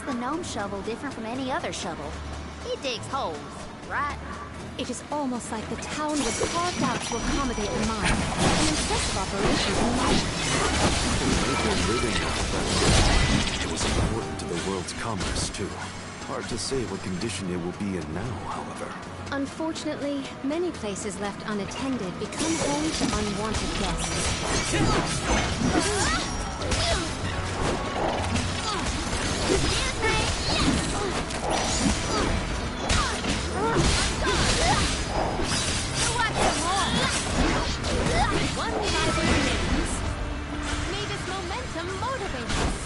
is the gnome shovel different from any other shovel? It digs holes, right? It is almost like the town was carved out to accommodate the mine. An impressive operation in life. It was important to the world's commerce, too. Hard to say what condition it will be in now, however. Unfortunately, many places left unattended become home to unwanted guests. One rival remains. May this momentum motivate us.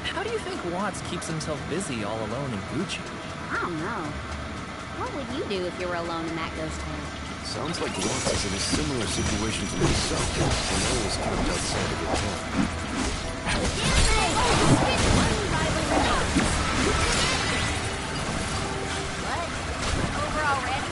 How do you think Watts keeps himself busy all alone in Gucci? I don't know. What would you do if you were alone in that ghost town? Sounds like Watts is in a similar situation to myself, and always kept outside of the town. What? Over already?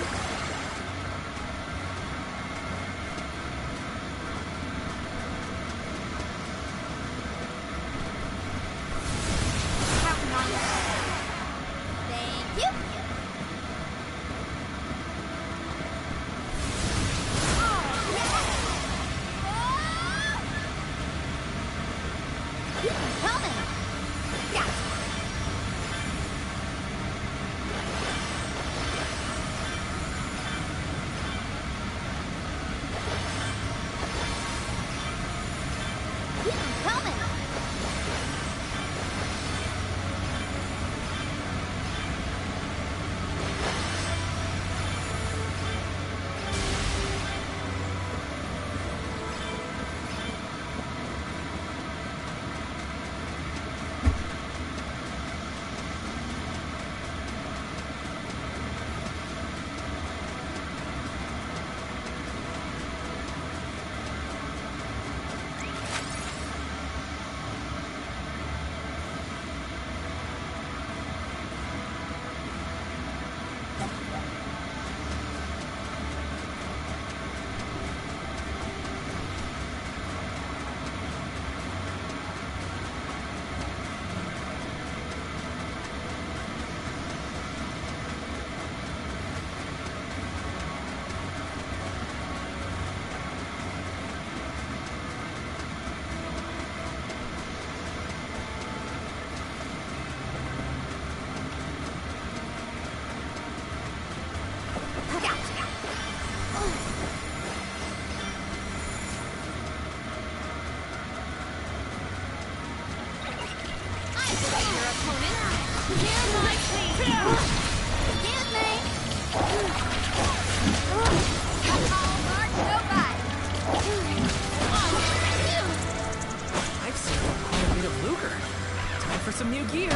Some new gear.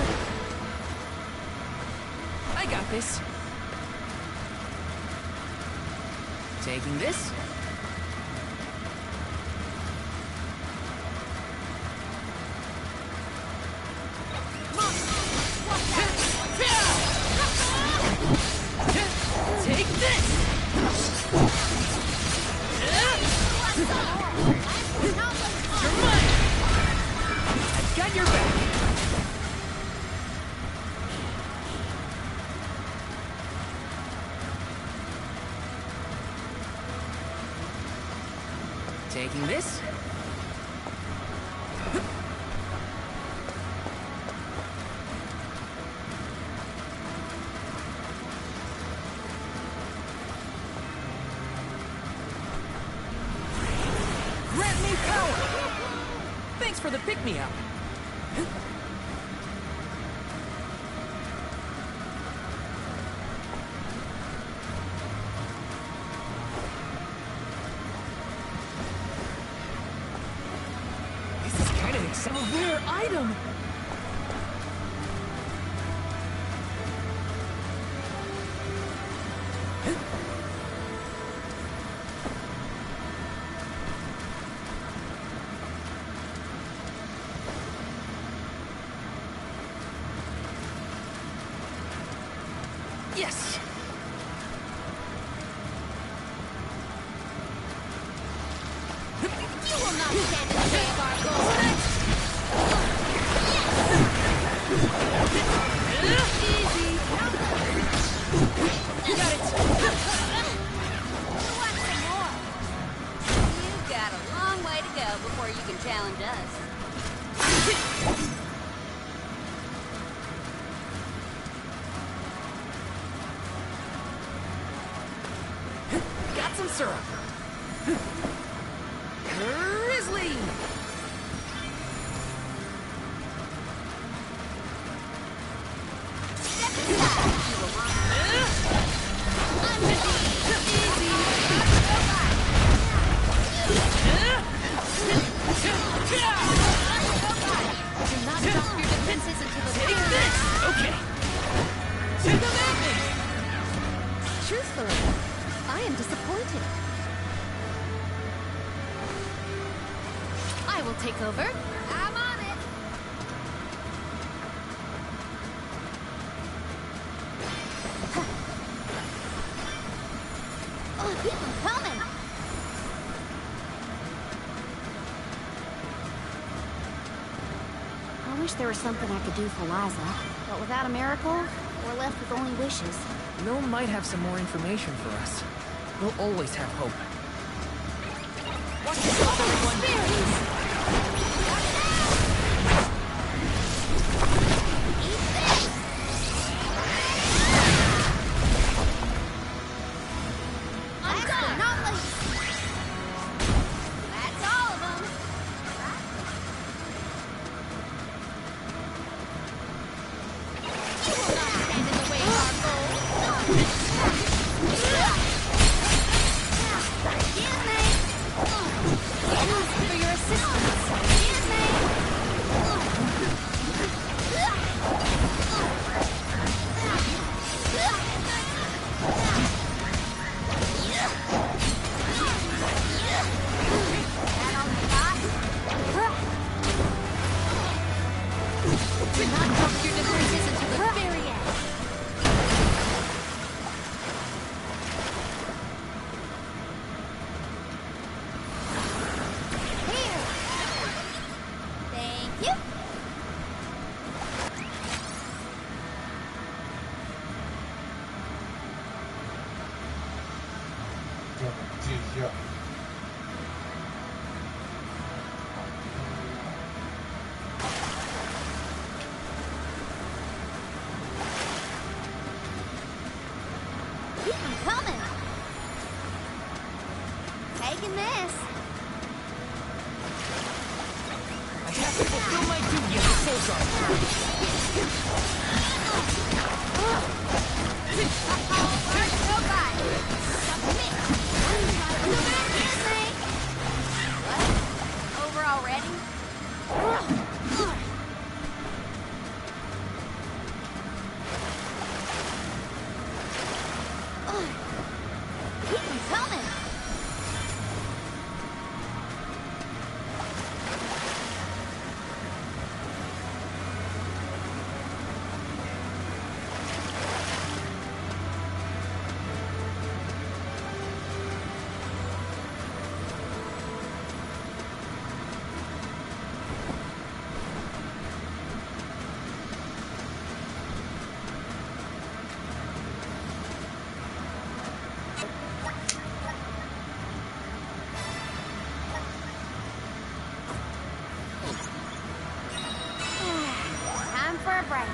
I got this. Taking this. Take this. You're mine. I've got your back. Taking this. Grant me power! Thanks for the pick-me-up. This is kinda place. A rare item! Yes! You will not stand in the way of our goal. Easy. You got it. Want some more? You've got a long way to go before you can challenge us. Got some syrup. Grizzly! Step aside, evil monster. I'm easy. Do not drop your defenses until the Take very this! Okay. Take the magnet! Truthfully, I am disappointed. I will take over. I'm on it. Oh, keep them coming. I wish there was something I could do for Liza, but without a miracle, we're left with only wishes. Lil might have some more information for us. We'll always have hope. Watch yourself, everyone! Last but not least. That's all of them. You will not stand in the way of our goal. Excuse me. Thanks for your assistance. Excuse me. That all you got? Do not drop your defenses until the very end. Here. Thank you. Где я? Keep them coming. Taking this. I have to fulfill my duty as a soldier. Nobody. Submit. Excuse me. What? Over already? Keep them coming. Time for a break.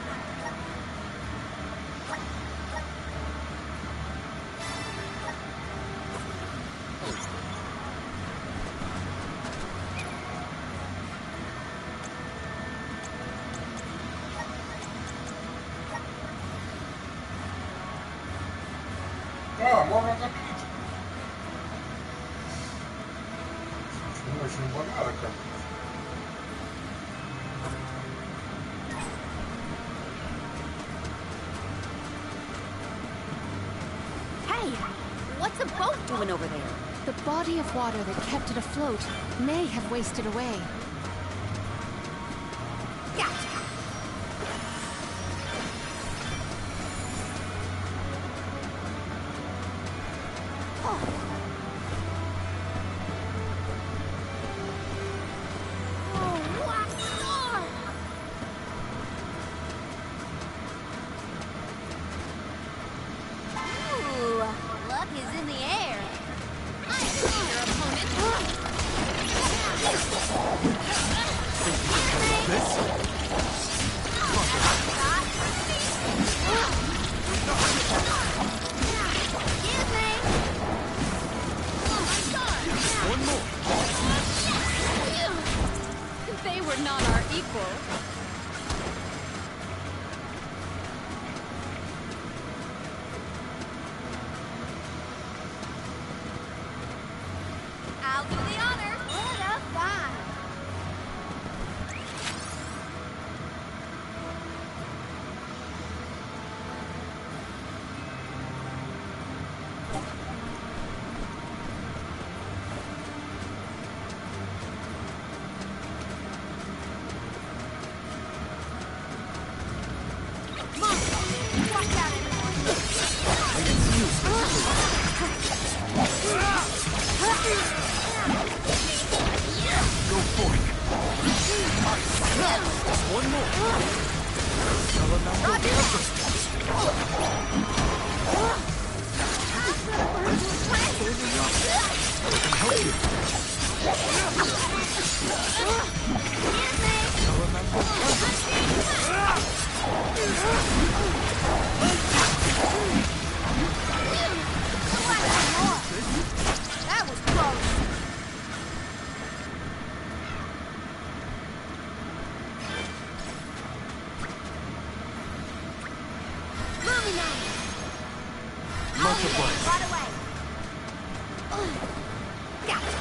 А, можно запить. Не очень богато как-то. What's a boat doing over there? The body of water that kept it afloat may have wasted away. Gotcha. They were not our equal. I'll do the honor. What a find. That was close. Moving on. Much obliged. Right away. Gotcha.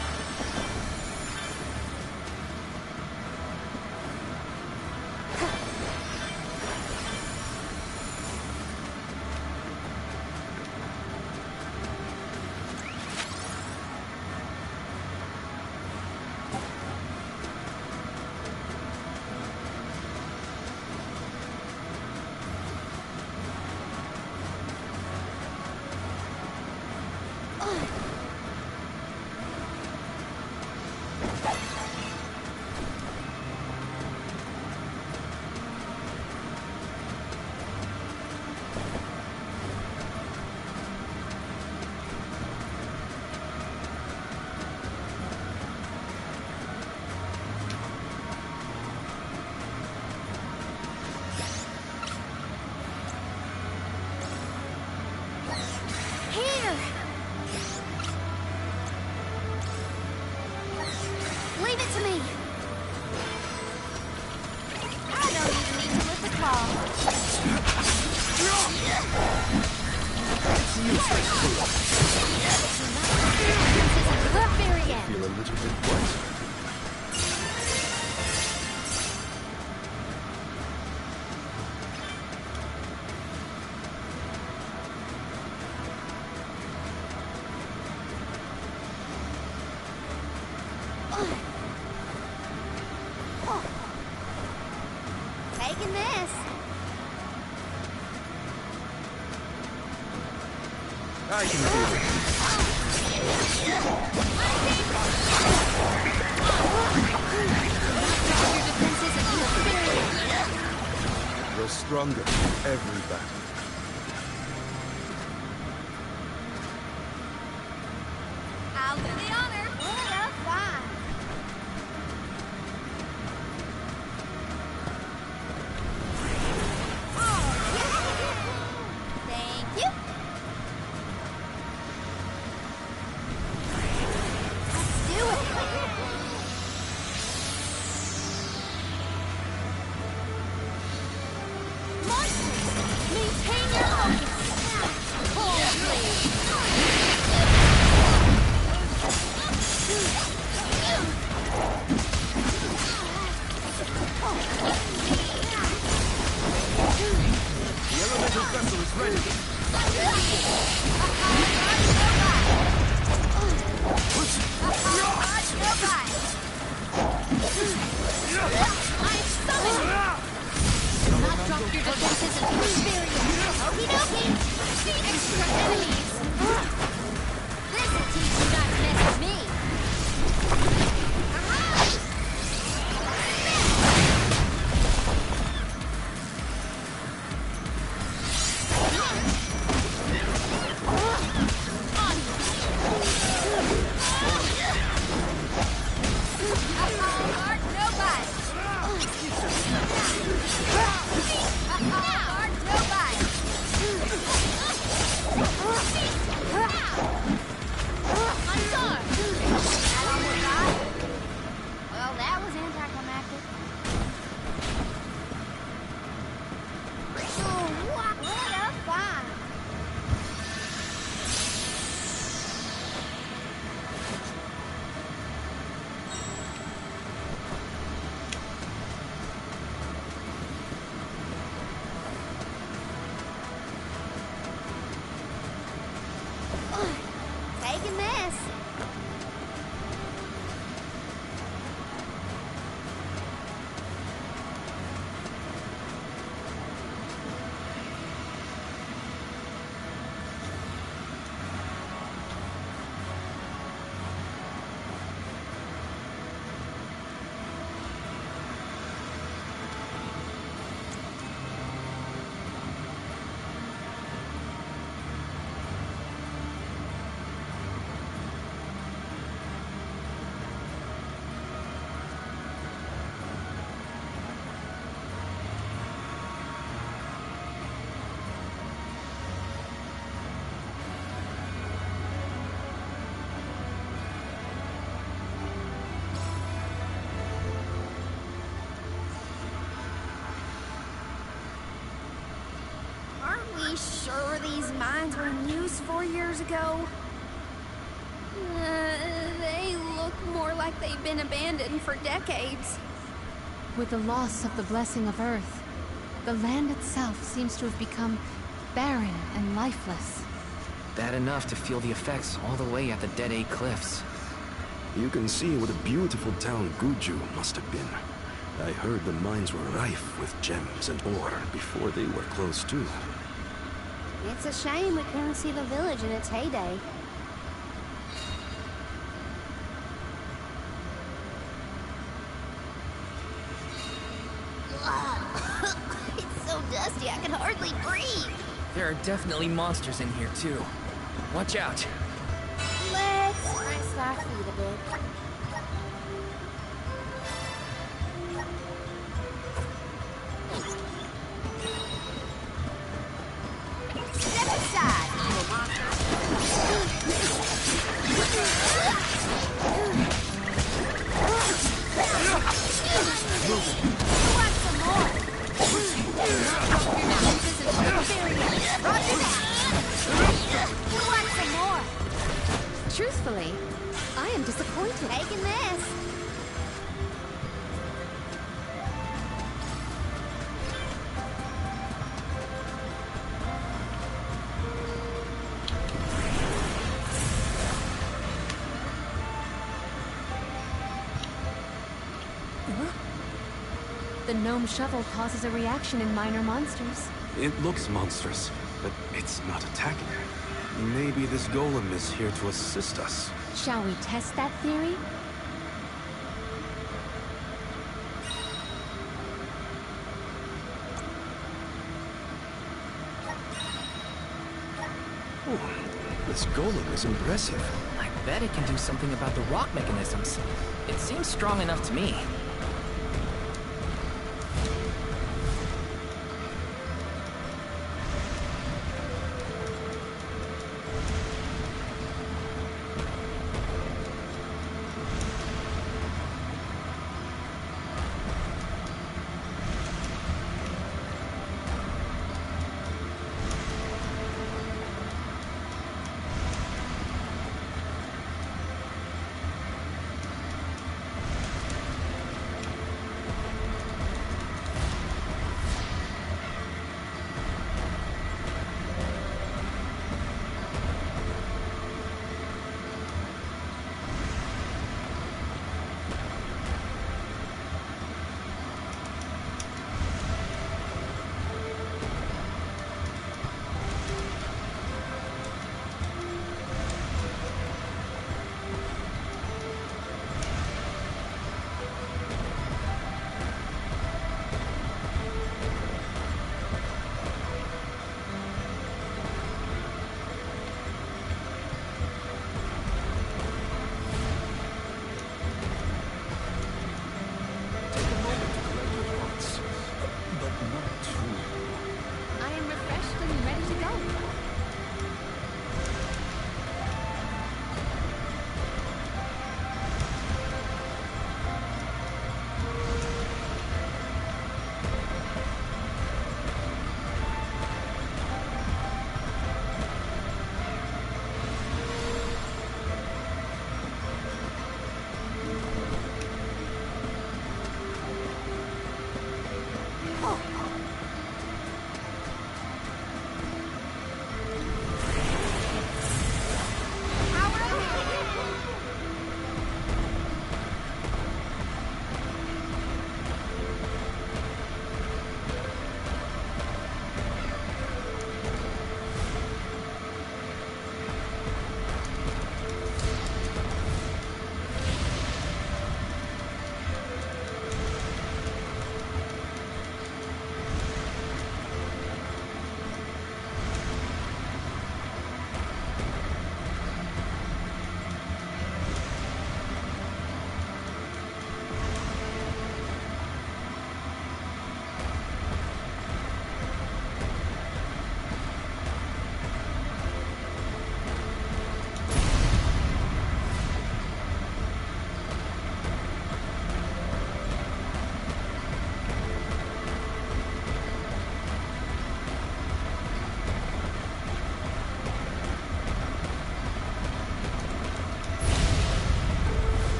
Leave it to me. I don't even need to lift the claw. The very end. Feel a little bit wiser. Taking this. I can feel it. You're stronger every battle. I'll do the honor. What a find. Thank you. Let's do it. Monsters, maintain your focus. The elemental vessel is ready. Okie dokie! Extra enemies! This'll teach you not to mess with me! Well, that was anticlimactic. Oh, what a find! Taking this. Aren't we sure these mines were in use 4 years ago? They look more like they've been abandoned for decades. With the loss of the blessing of Earth, the land itself seems to have become barren and lifeless. Bad enough to feel the effects all the way at the Dead-Age Cliffs. You can see what a beautiful town Guju must have been. I heard the mines were rife with gems and ore before they were closed too. It's a shame we couldn't see the village in its heyday. It's so dusty I can hardly breathe. There are definitely monsters in here too. Watch out. Let's rest our feet a bit. Step aside, evil monster. Who wants some more? This isn't serious. Roger that. Who wants some more? Truthfully, I am disappointed. Taking this. The gnome shovel causes a reaction in minor monsters. It looks monstrous, but it's not attacking. Maybe this golem is here to assist us. Shall we test that theory? Oh, this golem is impressive. I bet it can do something about the rock mechanisms. It seems strong enough to me.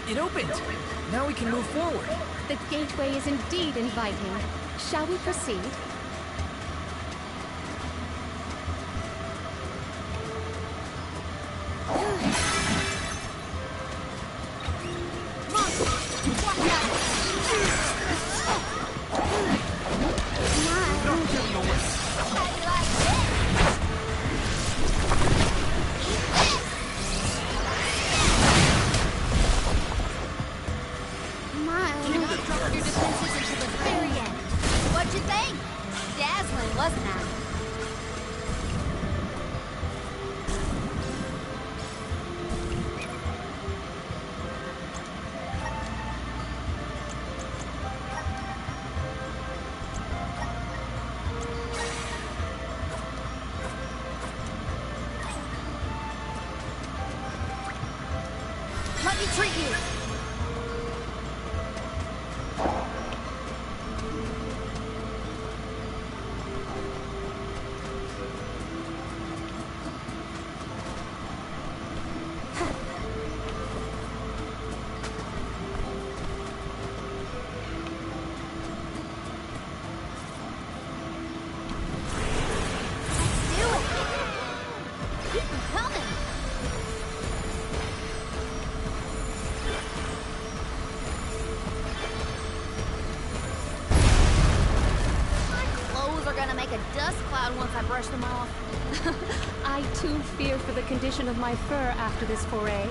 It opened! Now we can move forward. The gateway is indeed inviting. Shall we proceed? Let me treat you! Brush them off. I too fear for the condition of my fur after this foray.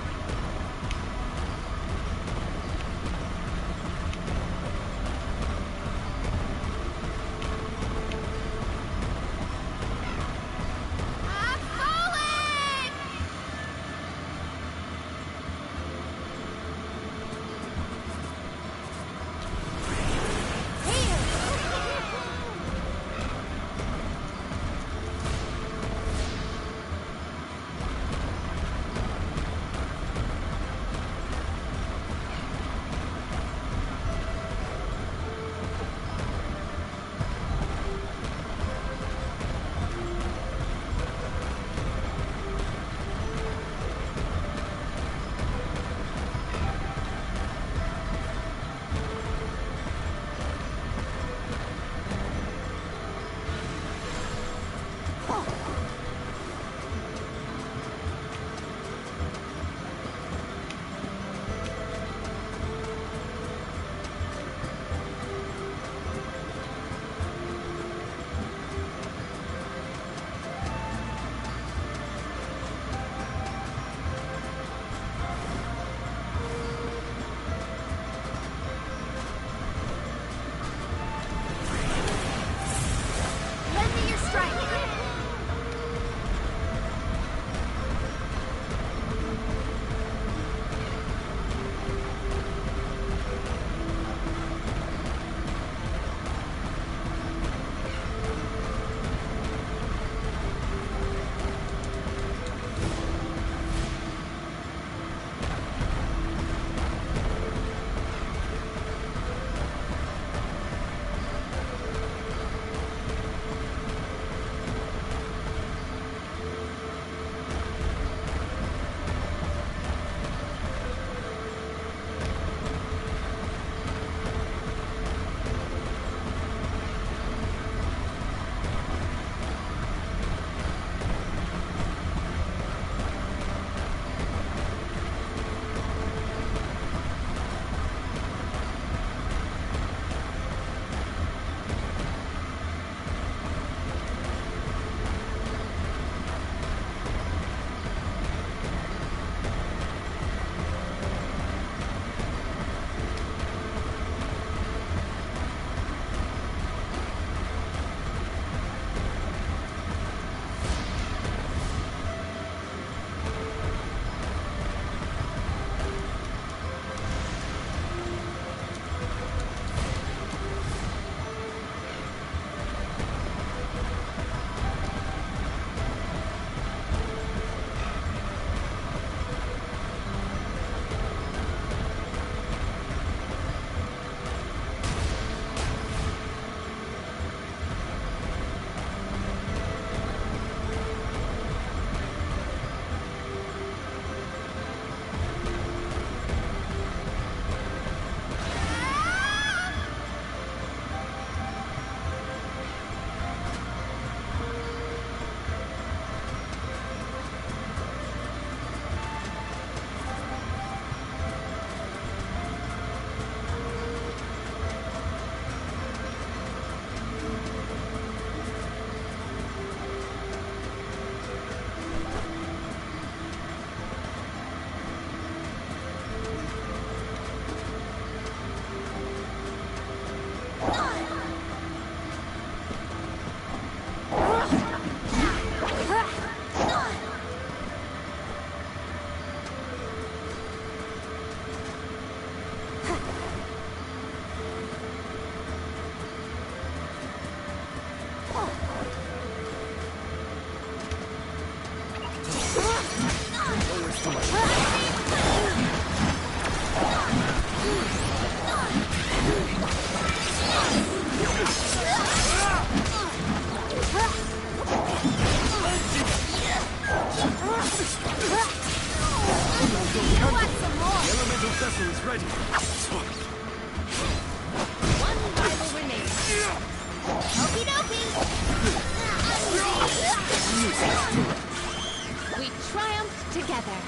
together.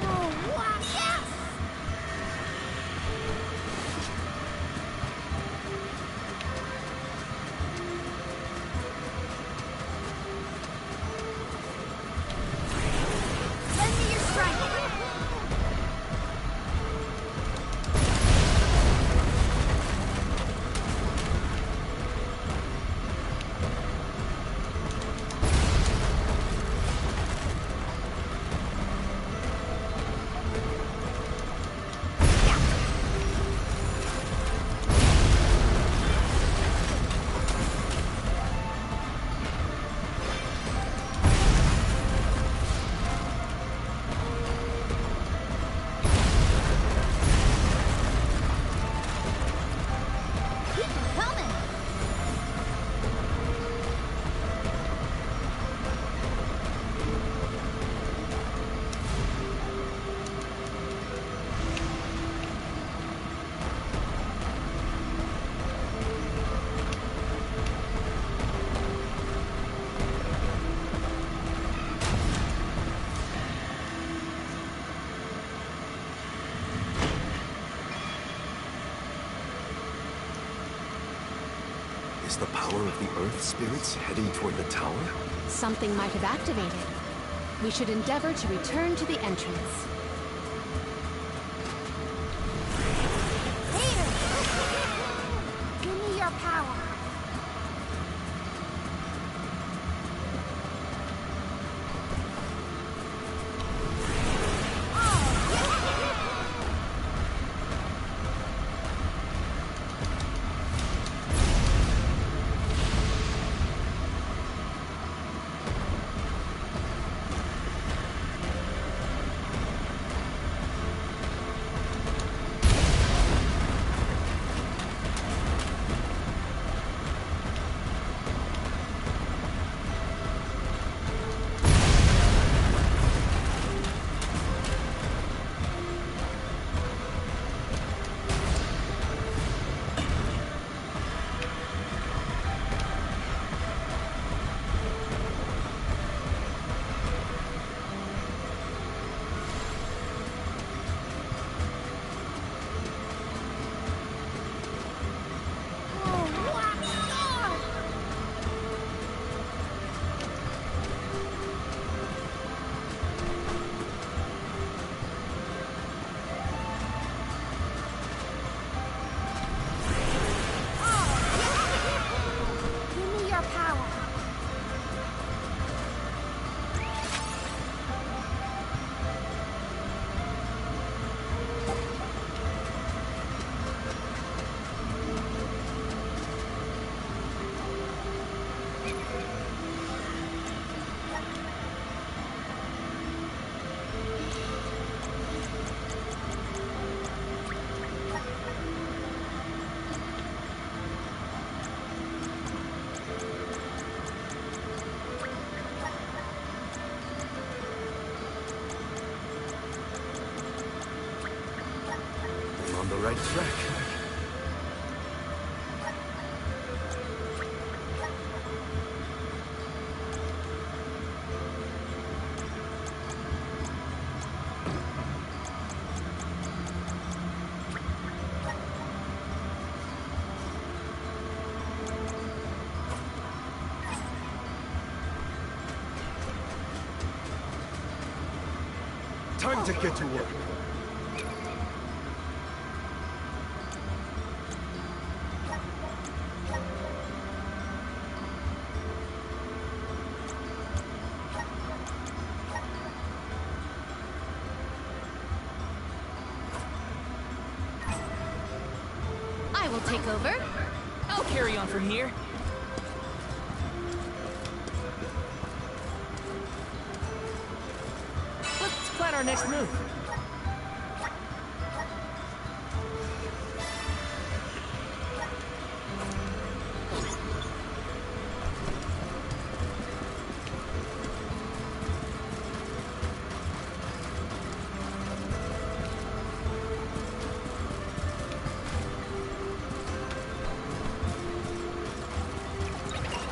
Oh, wow, yes! Lend me your strength. Is the power of the Earth spirits heading toward the tower? Something might have activated. We should endeavor to return to the entrance. Here! Give me your power. On the right track. Time to get to work. I will take over. I'll carry on from here. Let's plan our next move.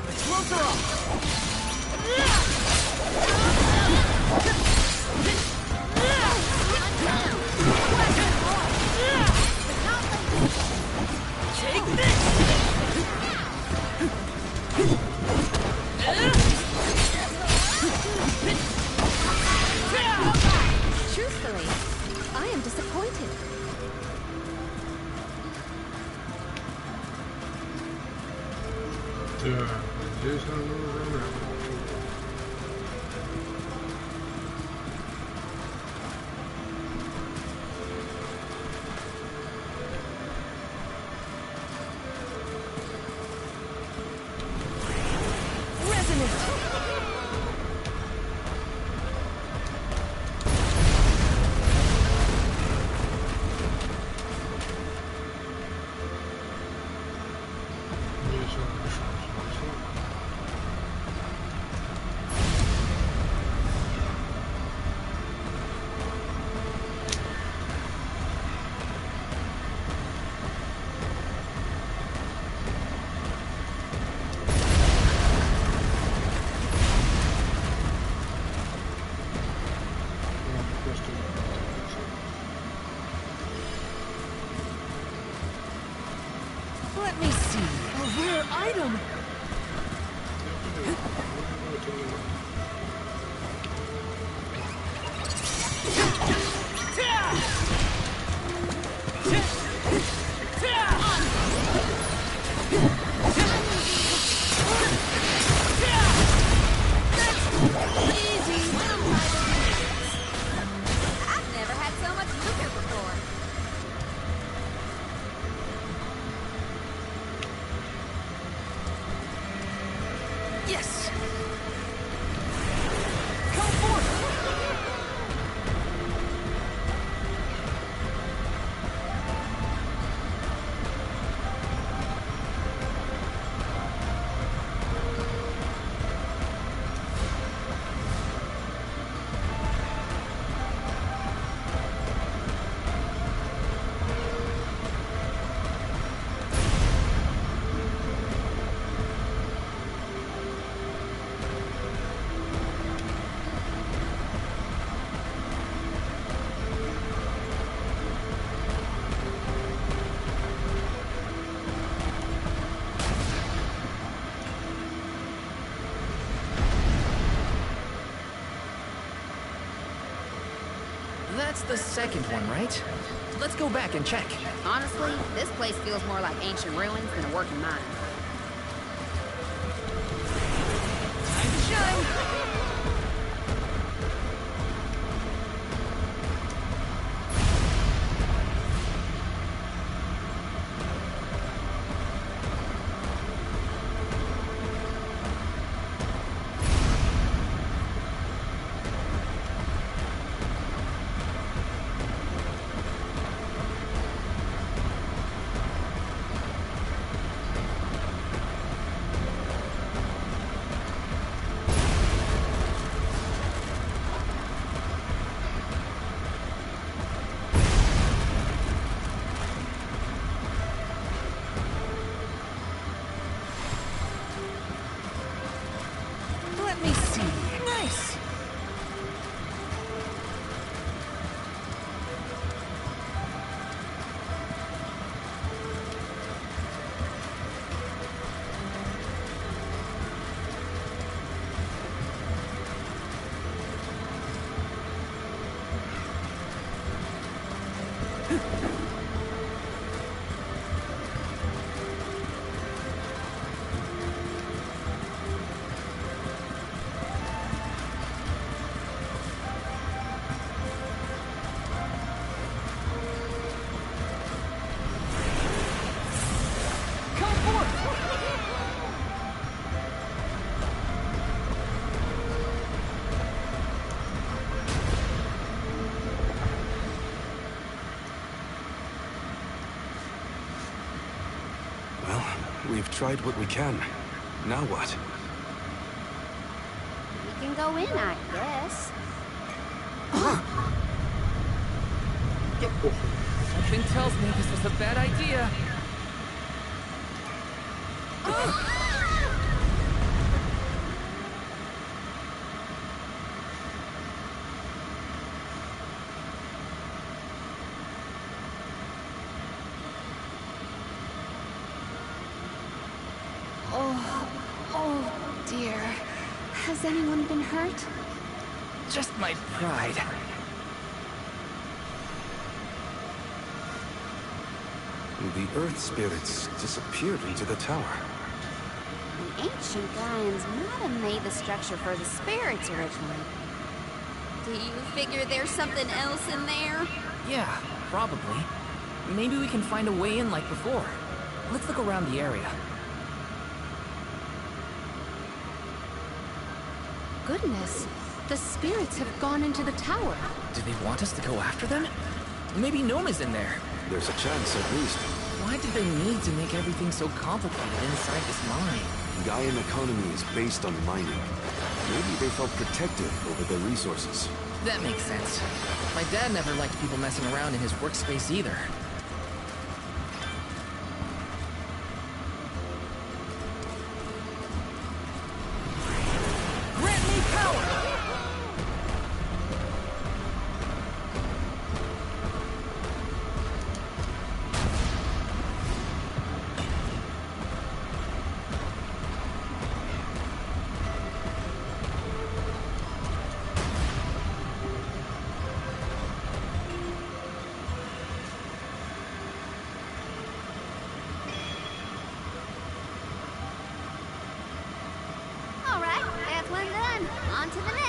Explosive off! Так, здесь нам нужен... Let me see. A rare item. I've never had so much liquor before. Yes. Come forth. That's the second one, right? Let's go back and check. Honestly, this place feels more like ancient ruins than a working mine. Time to shine. Let me see. Nice. Come forth. Well, we've tried what we can. Now what? We can go in, I guess. Something tells me this was a bad idea. Oh dear. Has anyone been hurt? Just my pride. The Earth spirits disappeared into the tower. The ancient Gaians might have made the structure for the spirits originally. Do you figure there's something else in there? Yeah, probably. Maybe we can find a way in like before. Let's look around the area. Goodness, the spirits have gone into the tower. Do they want us to go after them? Maybe Gnome is in there. There's a chance, at least. Why did they need to make everything so complicated inside this mine? Gaian economy is based on mining. Maybe they felt protected over their resources. That makes sense. My dad never liked people messing around in his workspace either. Grant me power! All right, that's one done. On to the next.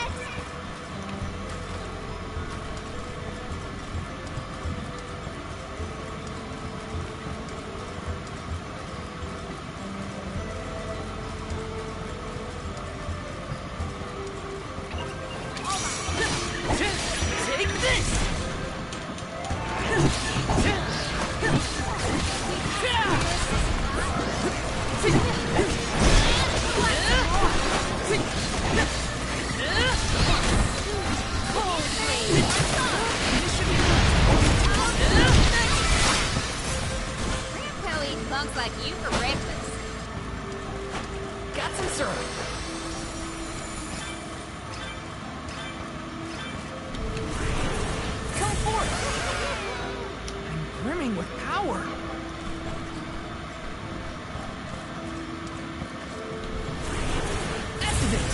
Take this! Grandpa eats punks like you for breakfast. Got some syrup. Come forth! I'm brimming with power. Activate!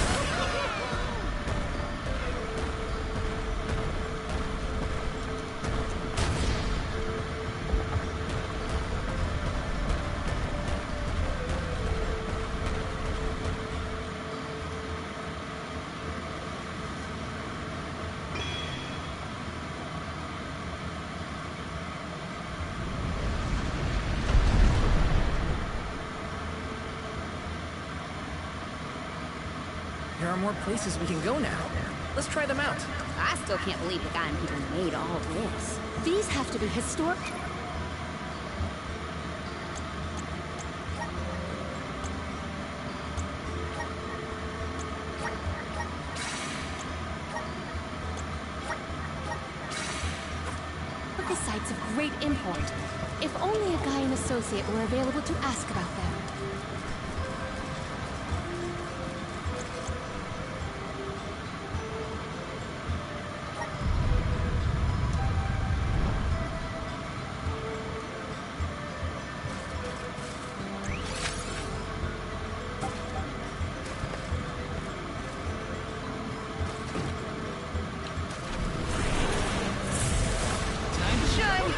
There are more places we can go now. Let's try them out. I still can't believe the Gaian people made all this. These have to be historic. But the sites of great import. If only a Gaian associate were available to ask about them. Time to shine!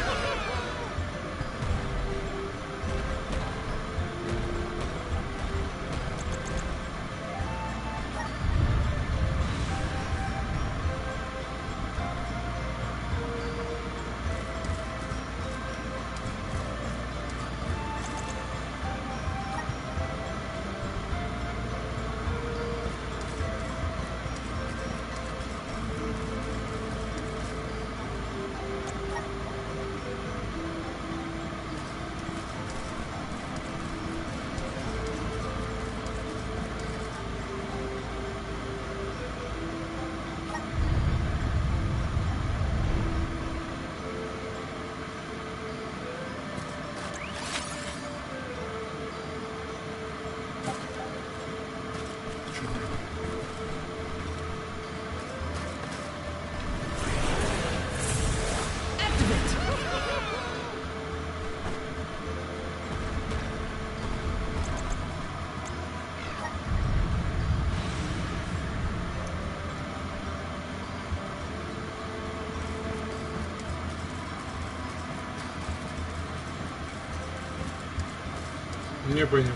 Не понимаю.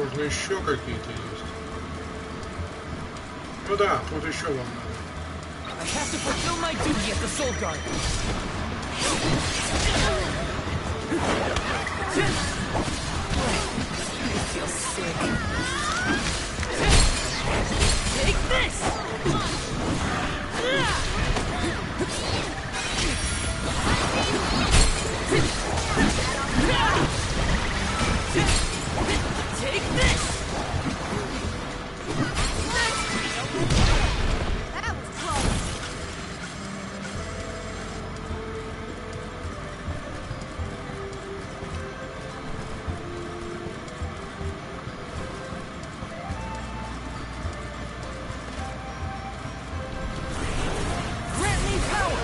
возможно, еще какие-то есть. Ну да, тут еще вам надо. I have to fulfill my duty as the Soul Guard. I feel sick. Take this! Take this! That was close. Grant me power!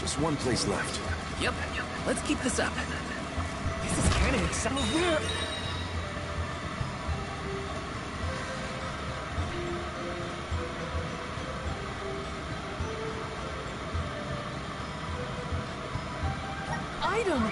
Just one place left. Yep, let's keep this up. This is kind of exciting. Item!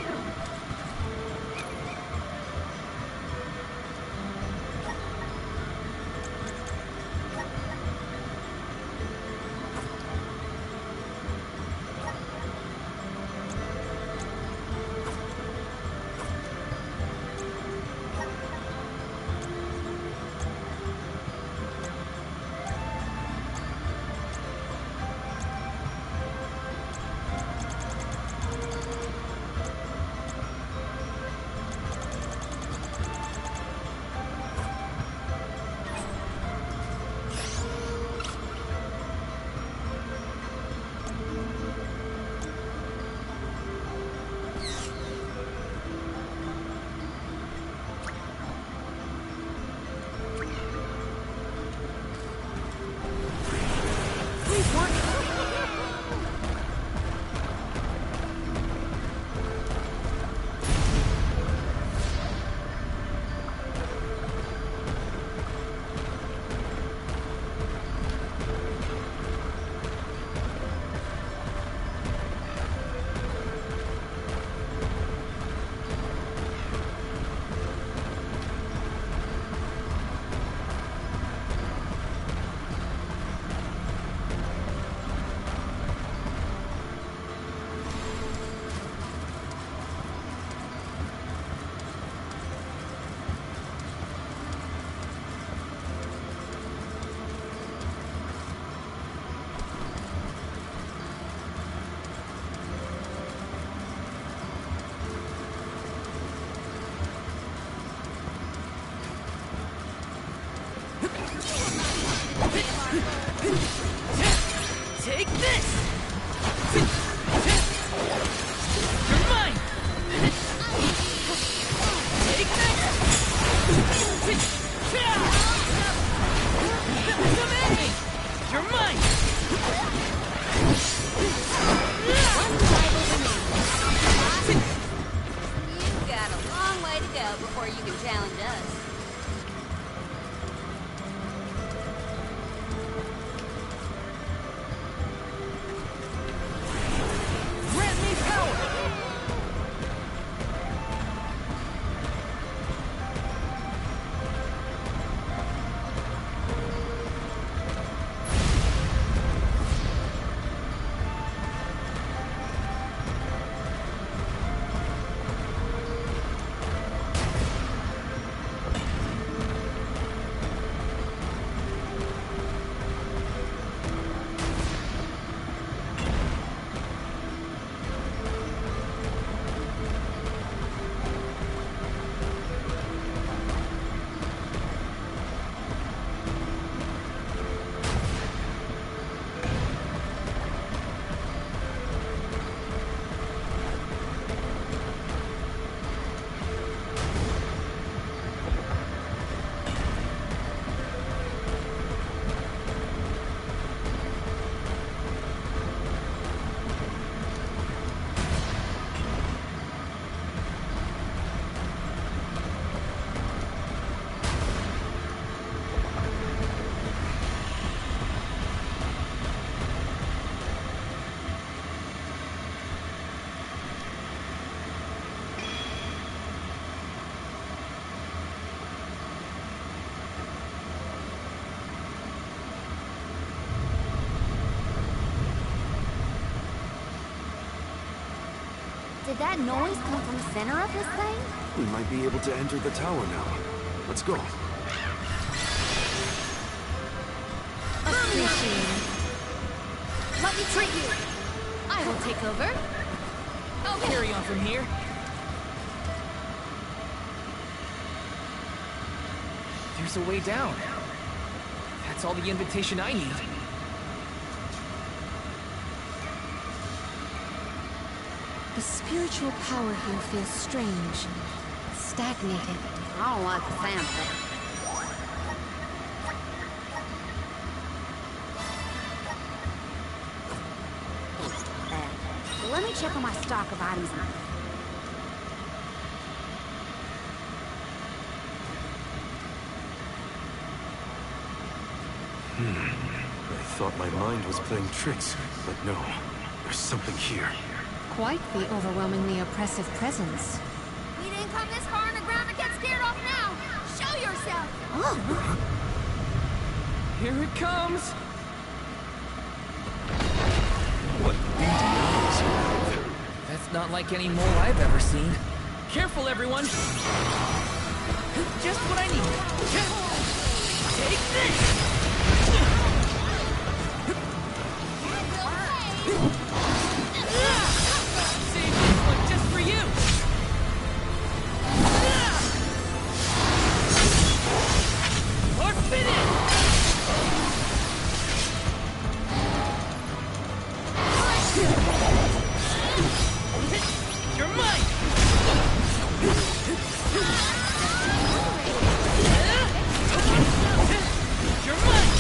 Take this! You're mine! Take this! Come at me! You're mine! You've got a long way to go before you can challenge us. Grant me power! Did that noise come from the center of this thing? We might be able to enter the tower now. Let's go. Appreciated. Let me treat you! I will take over. I'll carry on from here. There's a way down. That's all the invitation I need. The spiritual power here feels strange, stagnated. I don't like the sound of that. Let me check on my stock of items. I thought my mind was playing tricks, but no. There's something here. Quite the overwhelmingly oppressive presence. We didn't come this far underground to get scared off now! Show yourself! Here it comes! What beady eyes you have. That's not like any mole I've ever seen. Careful, everyone! Just what I need. Take this! Save this one just for you! Or finish! You're mine! You're mine!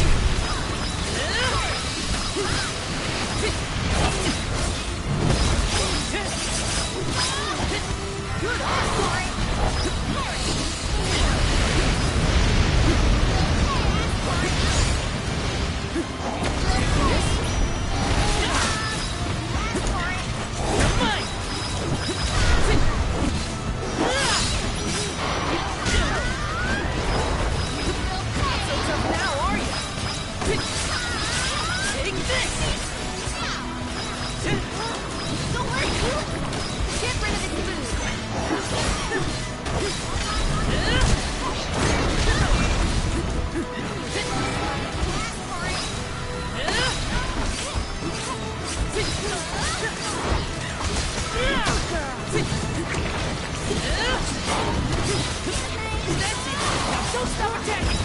Good Don't stop attacking!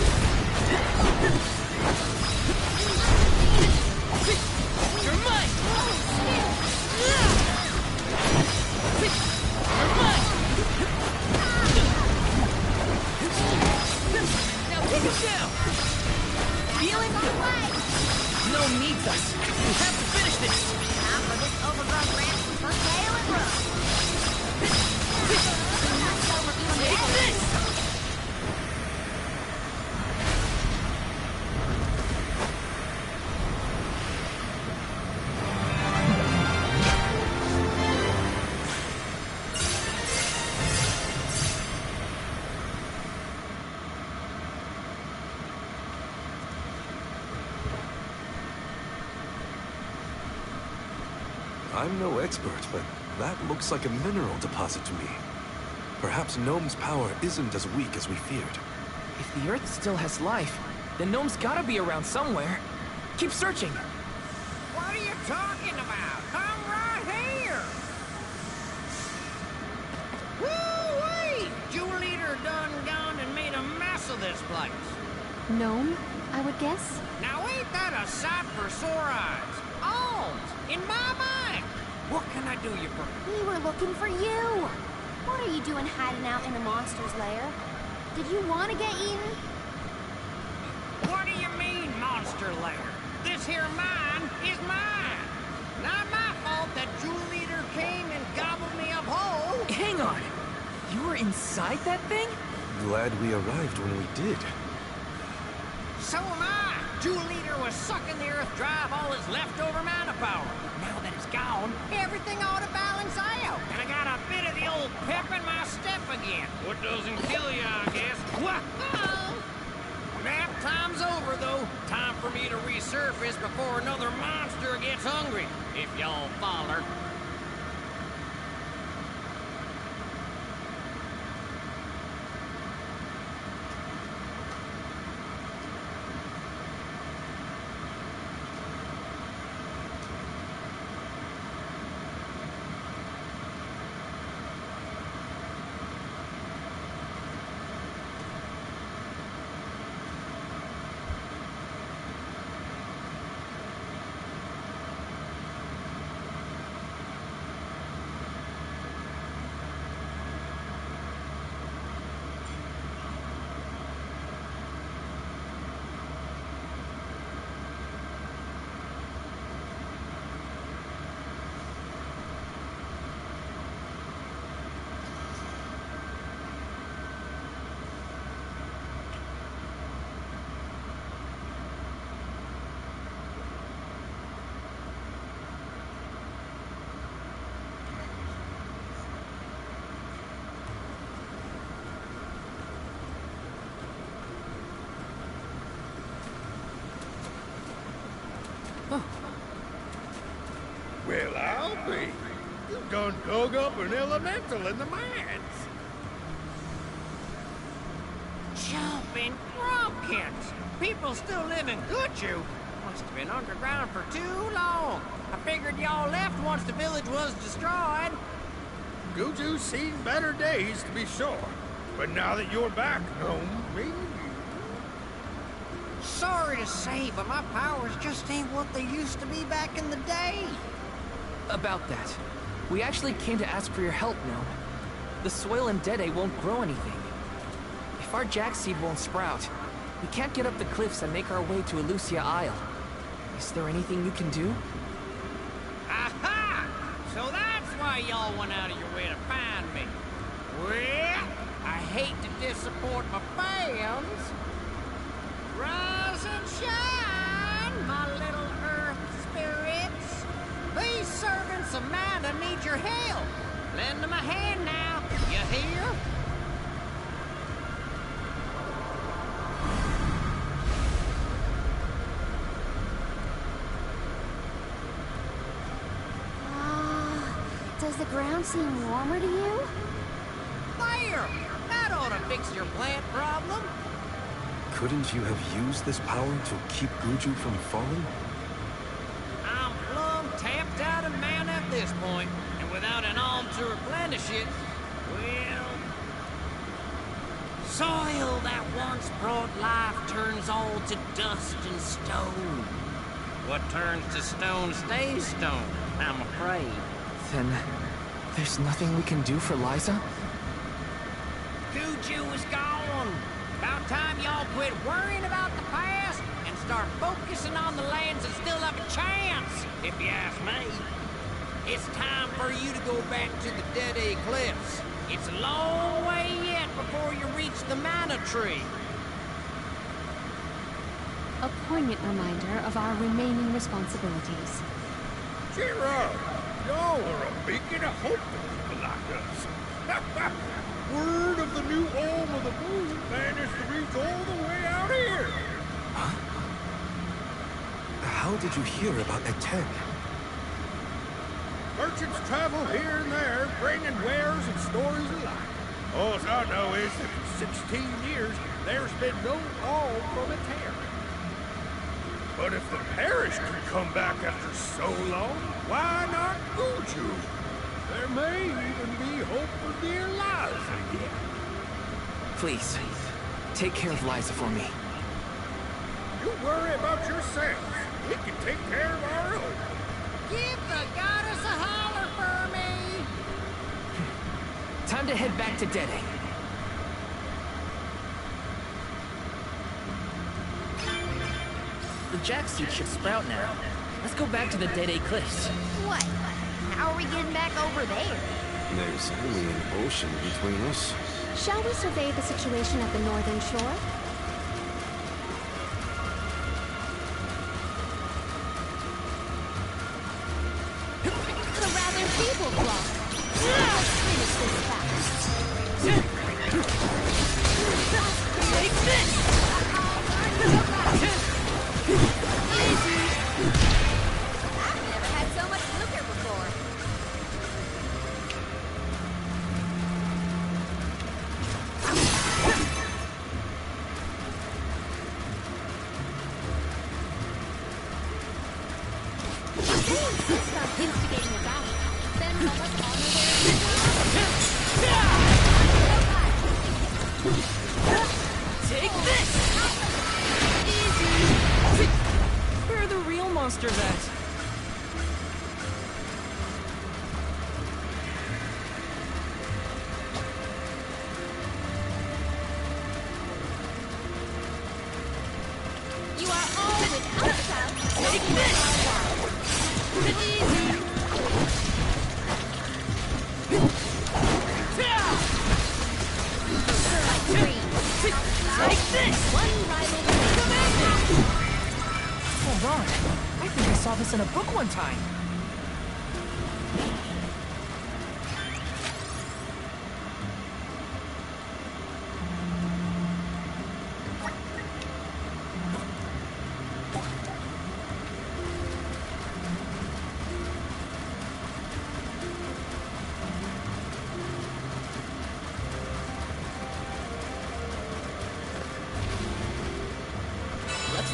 You're mine! You're mine! Now take him down! Feeling good! No needs us. We have to finish this! Time for this overgrown ransom for sale and run! Take this! I'm no expert, but that looks like a mineral deposit to me. Perhaps Gnome's power isn't as weak as we feared. If the Earth still has life, then Gnome's gotta be around somewhere. Keep searching. What are you talking about? I'm right here! Woo-wee! Jewel Eater done gone and made a mess of this place. Gnome, I would guess? Now ain't that a sight for sore eyes? Alms, in my mind! What can I do you for? We were looking for you! What are you doing hiding out in the monster's lair? Did you want to get eaten? What do you mean, monster lair? This here mine is mine! Not my fault that Jewel Eater came and gobbled me up whole! Hang on. You were inside that thing? Glad we arrived when we did. So am I! Jewel Eater was sucking the Earth dry of all its leftover mana power. Now that it's gone, everything ought to balance out. And I got a bit of the old pep in my step again. What doesn't kill you, I guess. Whoa! Nap time's over, though. Time for me to resurface before another monster gets hungry. If y'all follow. me. You done dug up an elemental in the mines. Jumping rockets! People still live in Guju. Must have been underground for too long. I figured y'all left once the village was destroyed. Guju's seen better days, to be sure. But now that you're back, Gnome, maybe... Sorry to say, but my powers just ain't what they used to be back in the day. About that, we actually came to ask for your help, Gnome. The soil in Dede won't grow anything. If our jack seed won't sprout, we can't get up the cliffs and make our way to Elusia Isle. Is there anything you can do? Aha! So that's why y'all went out of your way to find me. Well, I hate to disappoint my fans. Rise and shine, my little earth spirits. These servants of Mana need your help. Lend them a hand now, you hear? Does the ground seem warmer to you? There! That ought to fix your plant problem. Couldn't you have used this power to keep Guju from falling? I'm plumb tapped out of mana at this point, and without an alm to replenish it, well... Soil that once brought life turns all to dust and stone. What turns to stone stays stone, I'm afraid. Then, there's nothing we can do for Liza? Guju is gone. About time y'all quit worrying about the past and start focusing on the lands that still have a chance, if you ask me. It's time for you to go back to the Dede Cliffs. It's a long way yet before you reach the Mana Tree. A poignant reminder of our remaining responsibilities. Cheer up! Y'all are a beacon of hope to people like us. Word of the new home of the moon managed to reach all the way out here. Huh? How did you hear about Eten? Merchants travel here and there, bringing wares and stories alike. All I know is that for 16 years, there's been no all from Eten. But if the parish can come back after so long, why not Guju? There may even be hope for dear Liza yet. Please, take care of Liza for me. You worry about yourself. We can take care of our own. Give the goddess a holler for me! Time to head back to Dede. The jackseed should sprout now. Let's go back to the Dede Cliffs. What? How are we getting back over there? There's only an ocean between us. Shall we survey the situation at the northern shore? It's a rather feeble clock. Let's finish this fast. Take this! Easy. I've never had so much liquor before. Start instigating a battle. Then help us honor their Take this! Easy. Where are the real monsters at? You are all without doubt. Take this! Easy. Take this! One rival commandment. Hold on. I think I saw this in a book one time.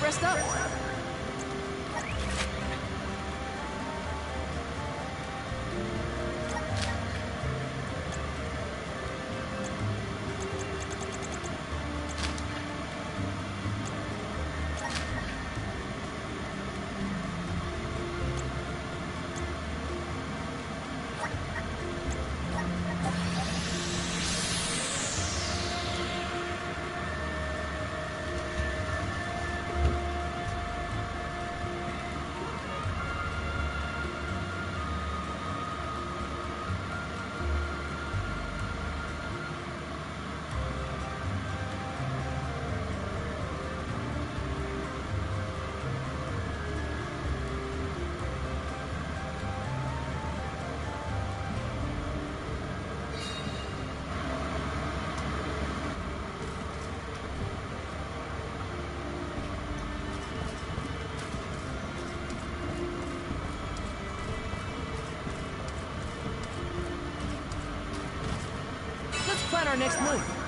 rest up. Plan our next move.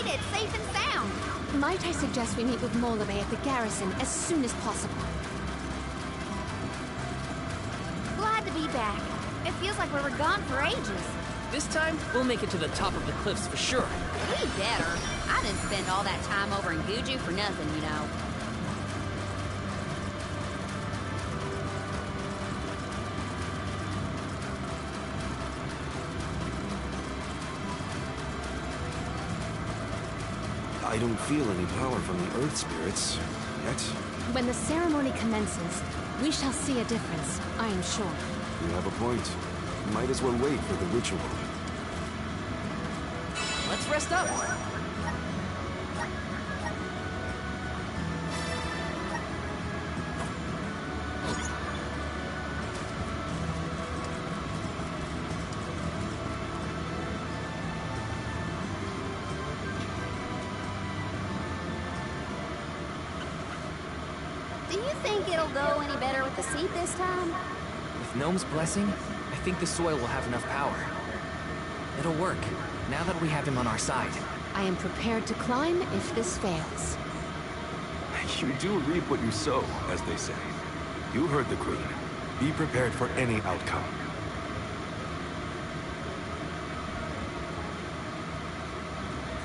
made it safe and sound. Might I suggest we meet with Molame at the garrison as soon as possible? Glad to be back. It feels like we were gone for ages. This time, we'll make it to the top of the cliffs for sure. We better. I didn't spend all that time over in Guju for nothing, you know. I don't feel any power from the Earth Spirits, yet. When the ceremony commences, we shall see a difference, I am sure. You have a point. Might as well wait for the ritual. Let's rest up. Do you think it'll go any better with the seed this time? With Gnome's blessing, I think the soil will have enough power. It'll work, now that we have him on our side. I am prepared to climb if this fails. You do reap what you sow, as they say. You heard the Queen. Be prepared for any outcome.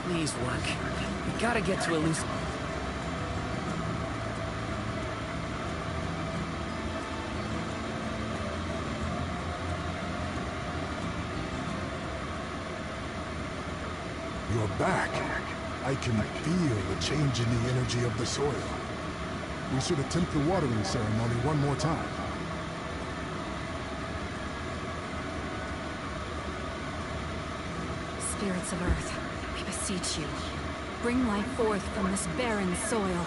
Please work. We gotta get to Elusive. You're back. I can feel the change in the energy of the soil. We should attempt the watering ceremony one more time. Spirits of Earth, we beseech you. Bring life forth from this barren soil.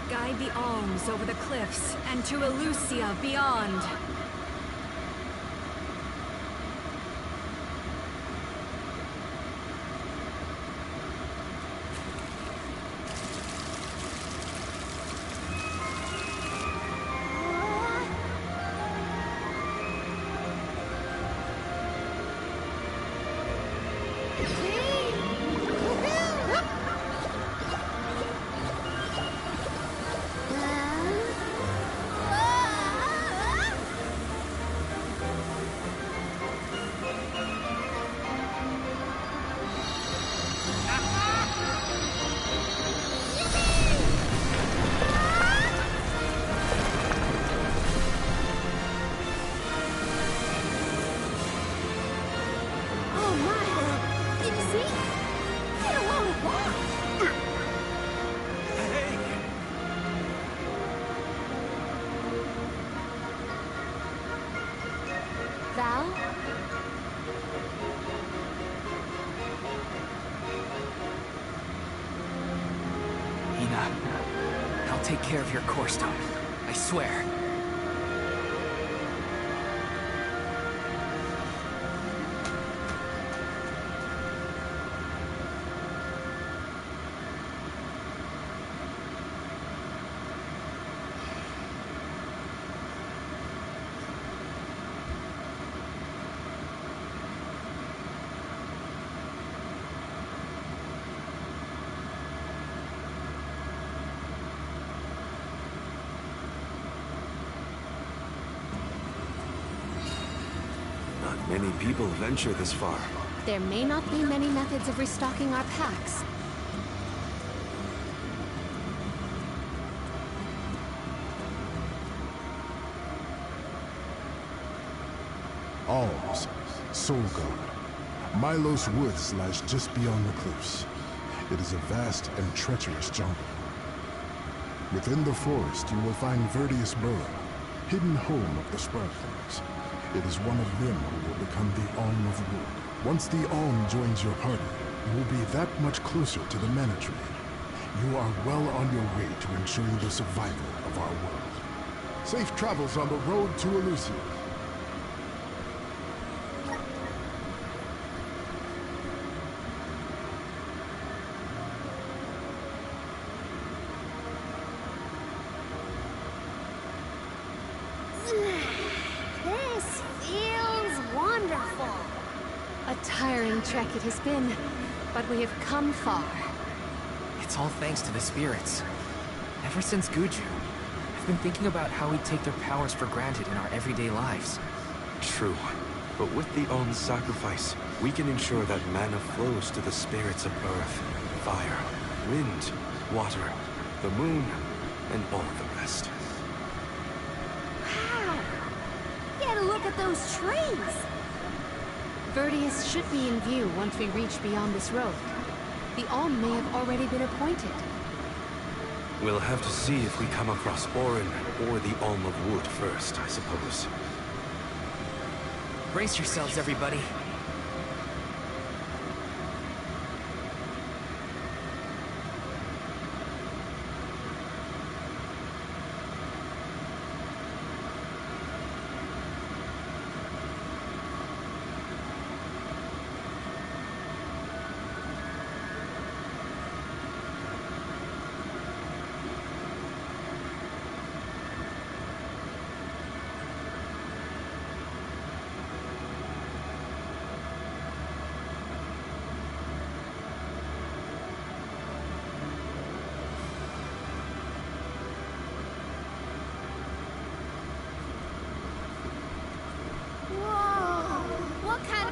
Guide the alms over the cliffs and to Elusia beyond. Val? Ina, I'll take care of your core stone. I swear. Not many people venture this far. There may not be many methods of restocking our packs. Alms, Soul God. Milos Woods lies just beyond the cliffs. It is a vast and treacherous jungle. Within the forest, you will find Verdius Burrow, hidden home of the Sproutflowers. It is one of them who will become the Alm of Wood. Once the Alm joins your party, you will be that much closer to the Mana Tree. You are well on your way to ensuring the survival of our world. Safe travels on the road to Elusia. This feels wonderful. A tiring trek it has been, but we have come far. It's all thanks to the spirits. Ever since Guju, I've been thinking about how we take their powers for granted in our everyday lives. True. But with the Om's sacrifice, we can ensure that mana flows to the spirits of earth, fire, wind, water, the moon, and all the rest. Wow! Get a look at those trees! Verdius should be in view once we reach beyond this road. The Om may have already been appointed. We'll have to see if we come across Orin or the Om of Wood first, I suppose. Brace yourselves, everybody.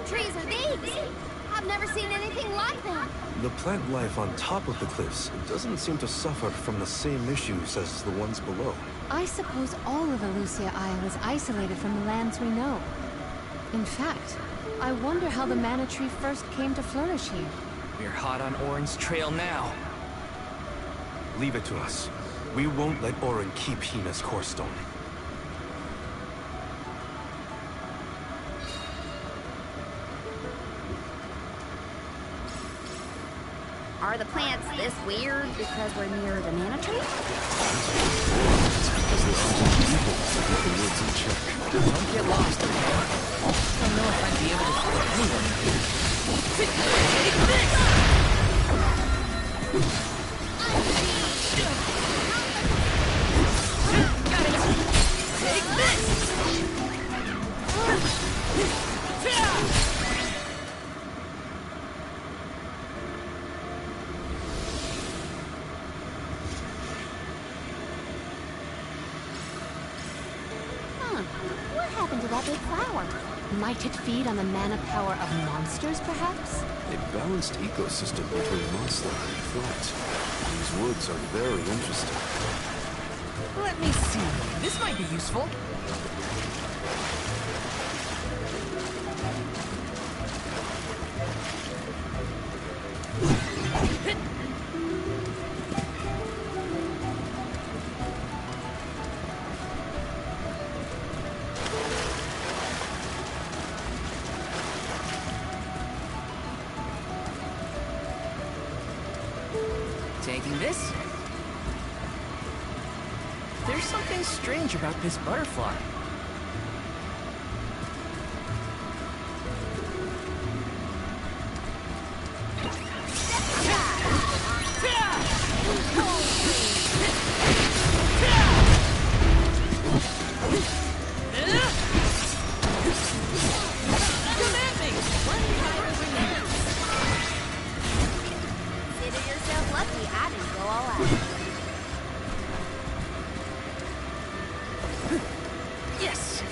Trees are these? I've never seen anything like them. The plant life on top of the cliffs doesn't seem to suffer from the same issues as the ones below. I suppose all of Elusia Isle is isolated from the lands we know. In fact, I wonder how the mana tree first came to flourish here. We're hot on Orin's trail now. Leave it to us. We won't let Orin keep Hina's core stone. Are the plants this weird because we're near the mana tree? Because there aren't enough people to get the woods in check. Don't get lost, okay? I don't know if I'd be able to find anyone here. Take this! What happened to that big flower? Might it feed on the mana power of monsters, perhaps? A balanced ecosystem between monster and plant. These woods are very interesting. Let me see. This might be useful. Taking this? There's something strange about this butterfly. Consider yourself lucky I didn't go all out. Yes!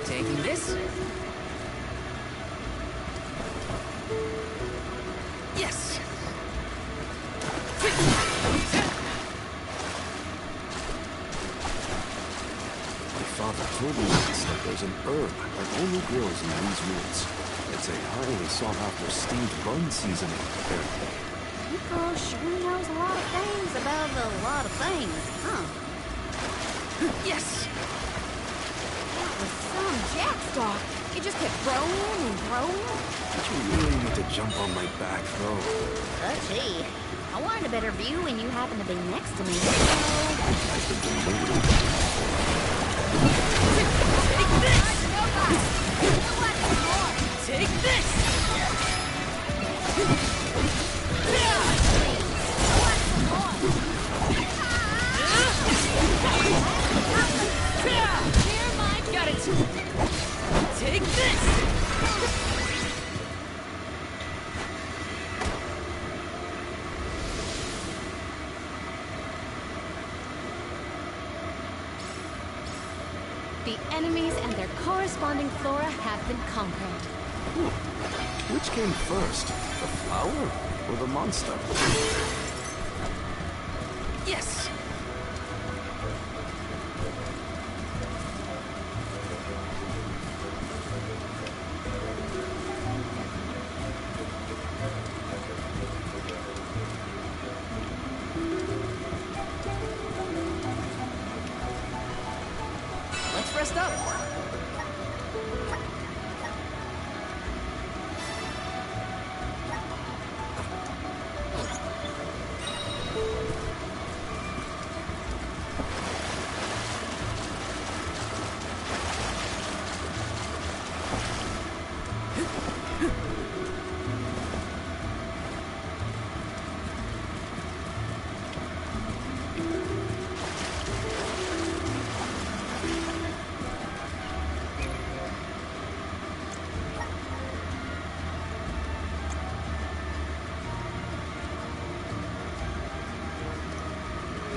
Taking this? Yes! My father told me once that there's an herb that only grows in these woods. It's a highly sought-after steamed bun seasoning, apparently. Nico sure knows a lot of things about a lot of things, huh? Yes! That was some jackstar. It just kept growing and growing. Did you really need to jump on my back, though? Gee, I wanted a better view when you happened to be next to me. I've been demoted. Take this! The enemies and their corresponding flora have been conquered. Which came first, the flower or the monster? Yes! Let's rest up.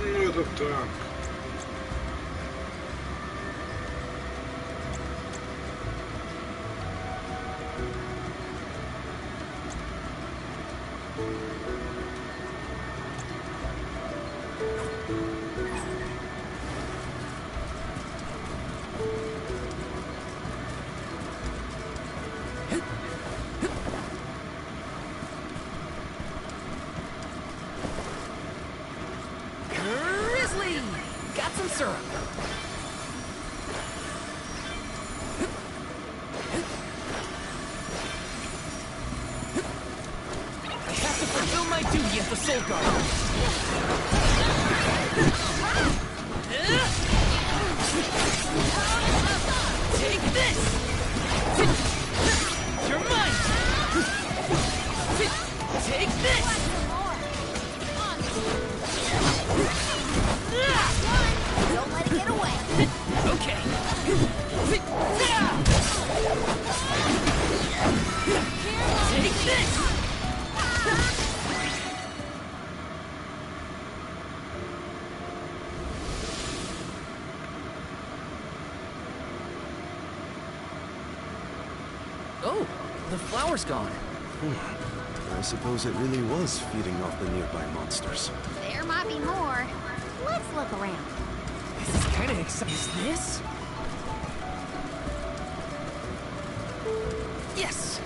Ну это так. Grizzly! Got some syrup. I have to fulfill my duty as the Soul Guard. Take this! You're mine! Take this! Don't let it get away. Okay. Take this! Oh, the flower's gone. I suppose it really was feeding off the nearby monsters. There might be more. Let's look around. This is kind of exciting. Is this? Yes!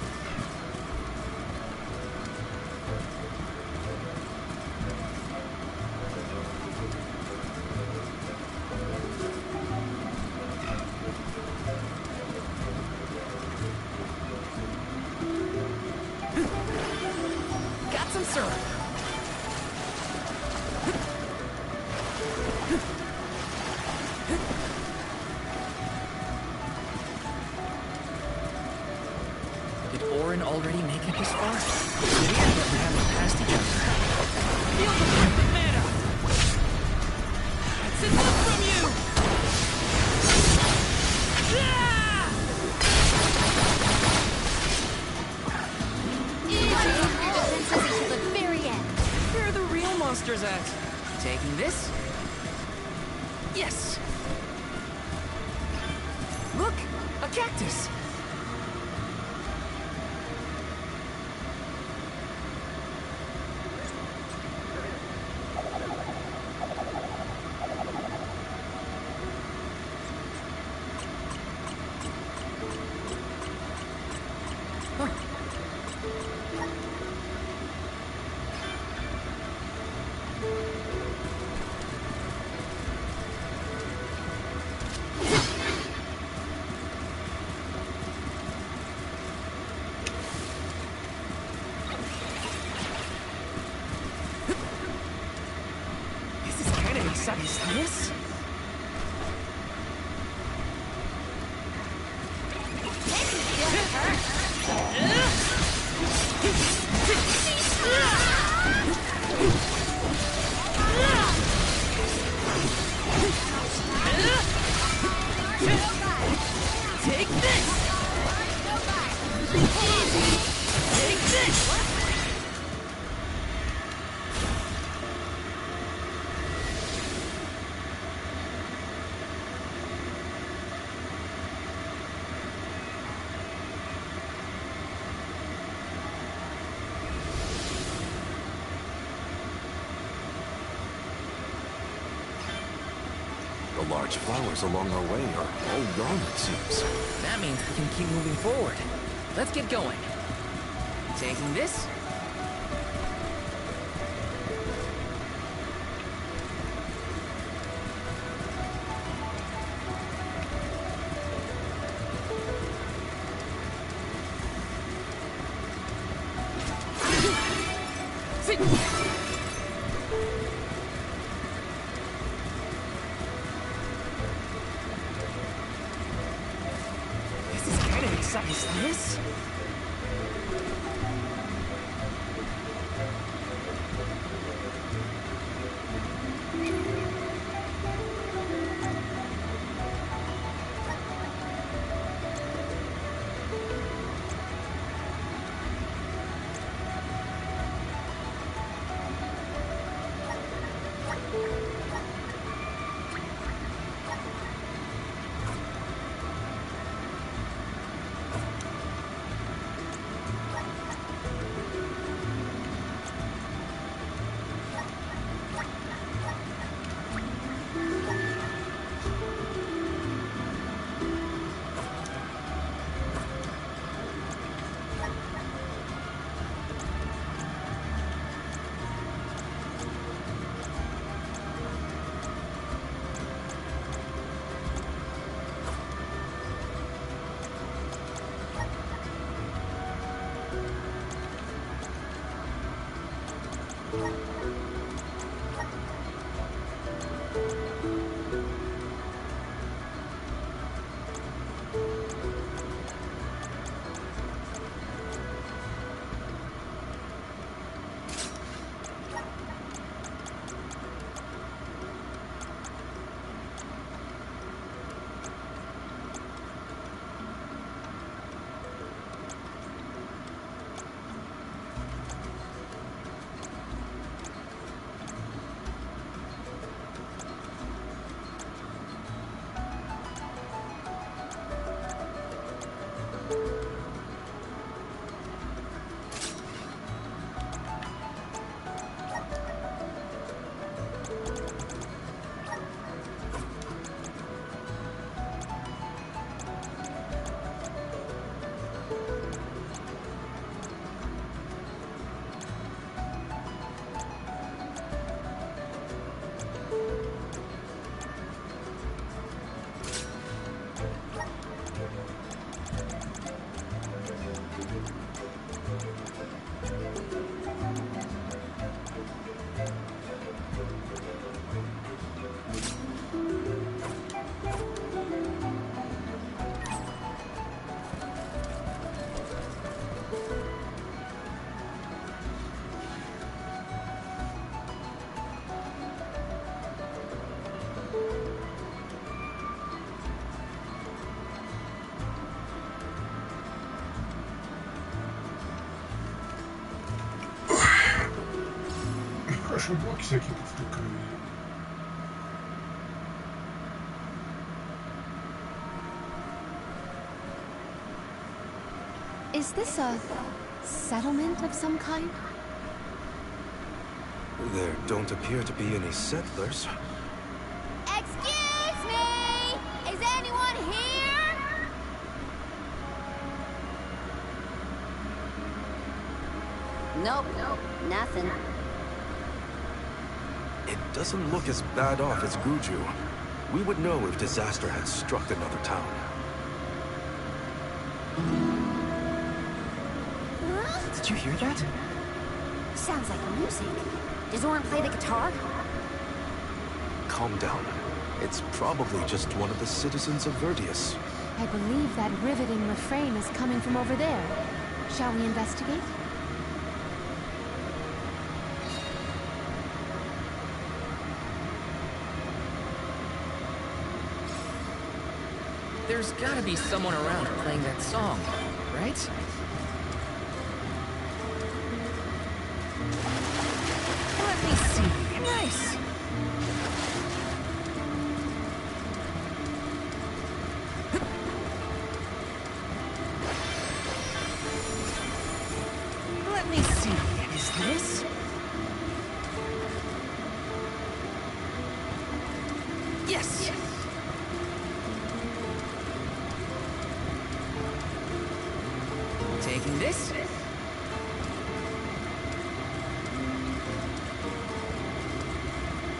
Got some syrup. Did Orin already make it this far? Weird that we haven't passed each other. Feel the perfect mana! That's enough from you! Ah! To the very end. Where are the real monsters at? Taking this? Yes! Look! A cactus! Huh. This is kind of exciting. Is this? Take this! Take this! large flowers along our way are all gone, it seems. That means we can keep moving forward. Let's get going. Taking this. This is kind of exciting. Is this? Ошибок всякие повтыкали. Is this a settlement of some kind? There don't appear to be any settlers. Excuse me! Is anyone here? Nope, nothing. It doesn't look as bad off as Guju. We would know if disaster had struck another town. Did you hear that? Sounds like music. Does Orin play the guitar? Calm down. It's probably just one of the citizens of Verdius. I believe that riveting refrain is coming from over there. Shall we investigate? There's gotta be someone around playing that song, right? Let me see. Nice! Let me see. Is this? Yes! Taking this.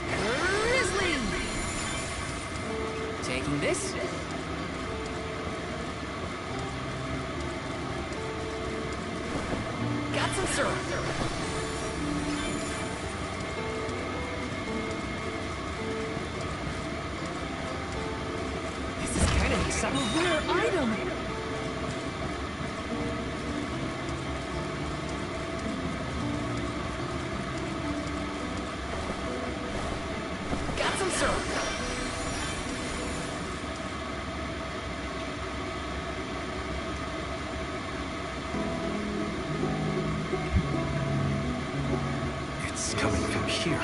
Grizzly! Taking this. Got some syrup. This is kind of exciting. A rare item! Got some syrup. It's coming from here.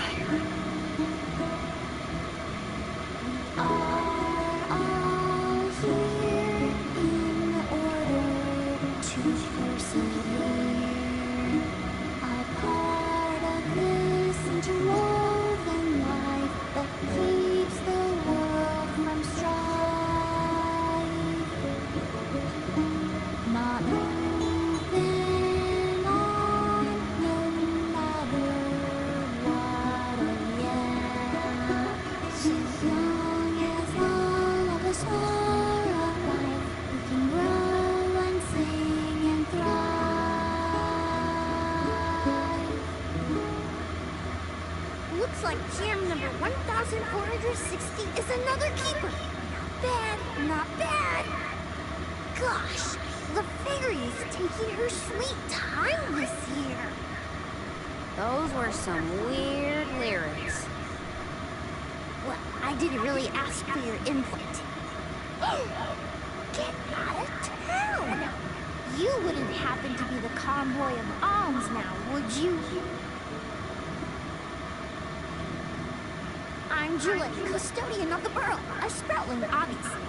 Looks like jam number 1460 is another keeper. Not bad, not bad. Gosh, the fairy's taking her sweet time this year. Those were some weird lyrics. Well, I didn't really ask for your input. Get out of town! You wouldn't happen to be the convoy of alms now, would you? I'm Juliet, custodian of the burrow, a sproutling, obviously.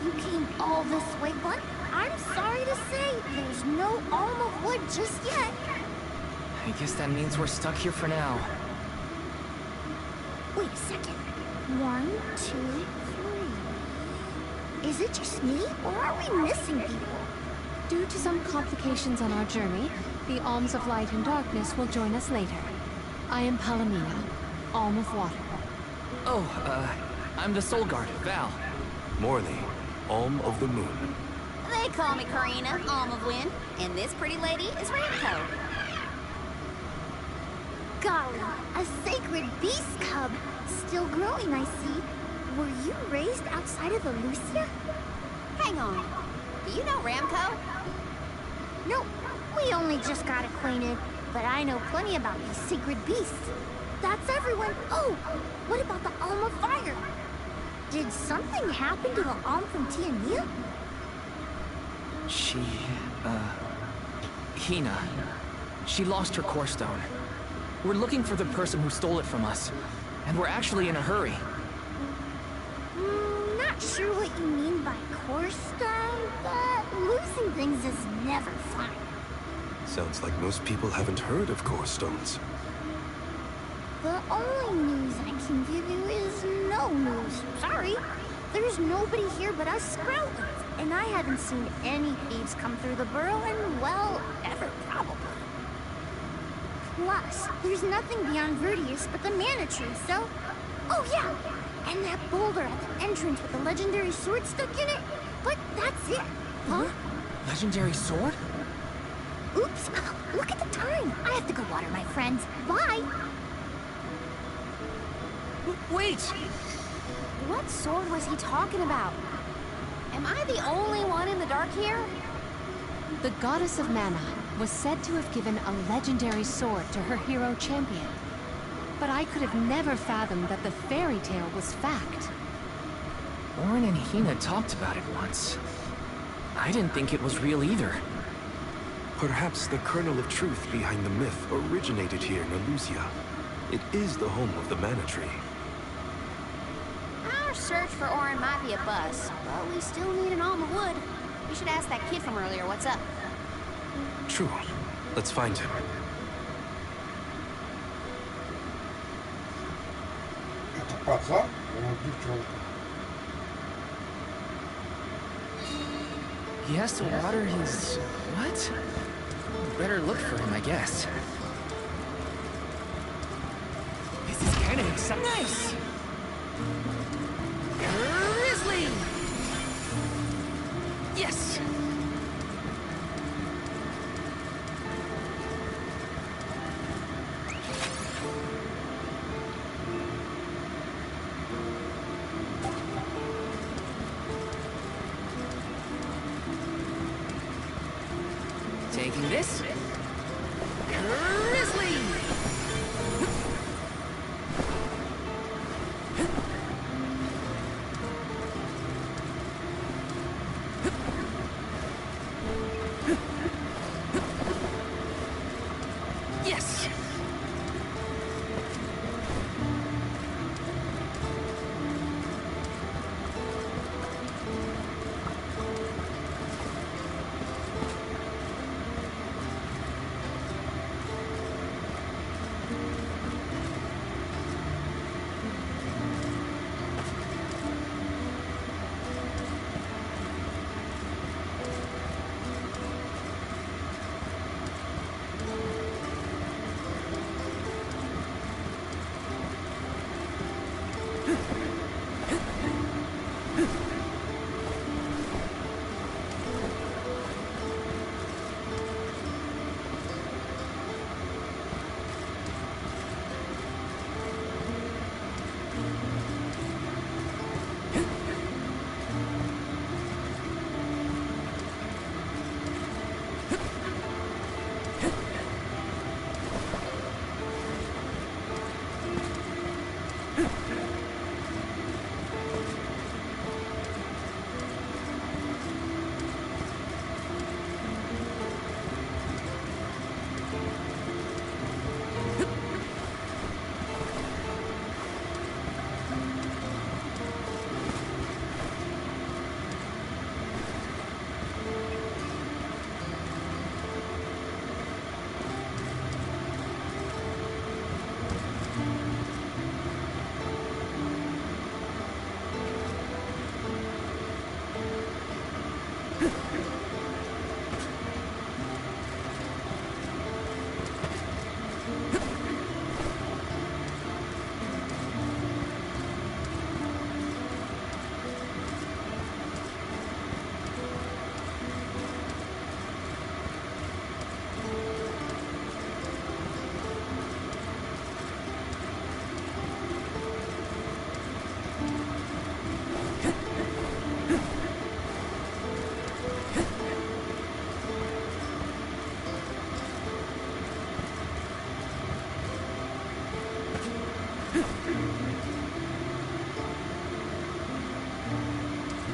You came all this way, but I'm sorry to say there's no alm of wood just yet. I guess that means we're stuck here for now. Wait a second. 1, 2, 3. Is it just me, or are we missing people? Due to some complications on our journey, the Alms of Light and Darkness will join us later. I am Palomina, Alm of Water. Oh, I'm the Soul Guard, Val. Morley, Alm of the Moon. They call me Karina, Alm of Wind, and this pretty lady is Ramco. Golly, a sacred beast cub. Still growing, I see. Were you raised outside of the Lucia? Hang on. Do you know Ramco? Nope. We only just got acquainted, but I know plenty about these sacred beasts. That's everyone. Oh, what about the Alm of Fire? Did something happen to the Alm from Tiania? She, Hina. She lost her core stone. We're looking for the person who stole it from us, and we're actually in a hurry. Not sure what you mean by core stone, but losing things is never fun. Sounds like most people haven't heard of core stones. The only news I can give you is no news. Sorry. There's nobody here but us Sproutlings, and I haven't seen any thieves come through the burrow in, well, ever probably. Plus, there's nothing beyond Verdius but the mana tree, so... Oh yeah! And that boulder at the entrance with the legendary sword stuck in it, but that's it. Huh? Legendary sword? Oops, look at the time. I have to go water my friends. Bye! Wait! What sword was he talking about? Am I the only one in the dark here? The goddess of mana was said to have given a legendary sword to her hero champion. But I could have never fathomed that the fairy tale was fact. Orin and Hina talked about it once. I didn't think it was real either. Perhaps the kernel of truth behind the myth originated here in Alusia. It is the home of the mana tree. Our search for Orin might be a bust, but we still need an alm of wood. We should ask that kid from earlier what's up. True. Let's find him. Это пацан, девчонка. He has to water his... what? Better look for him, I guess. This is kind of exciting. Nice! Grizzly! Yes! Taking this. Grizzly! Yes!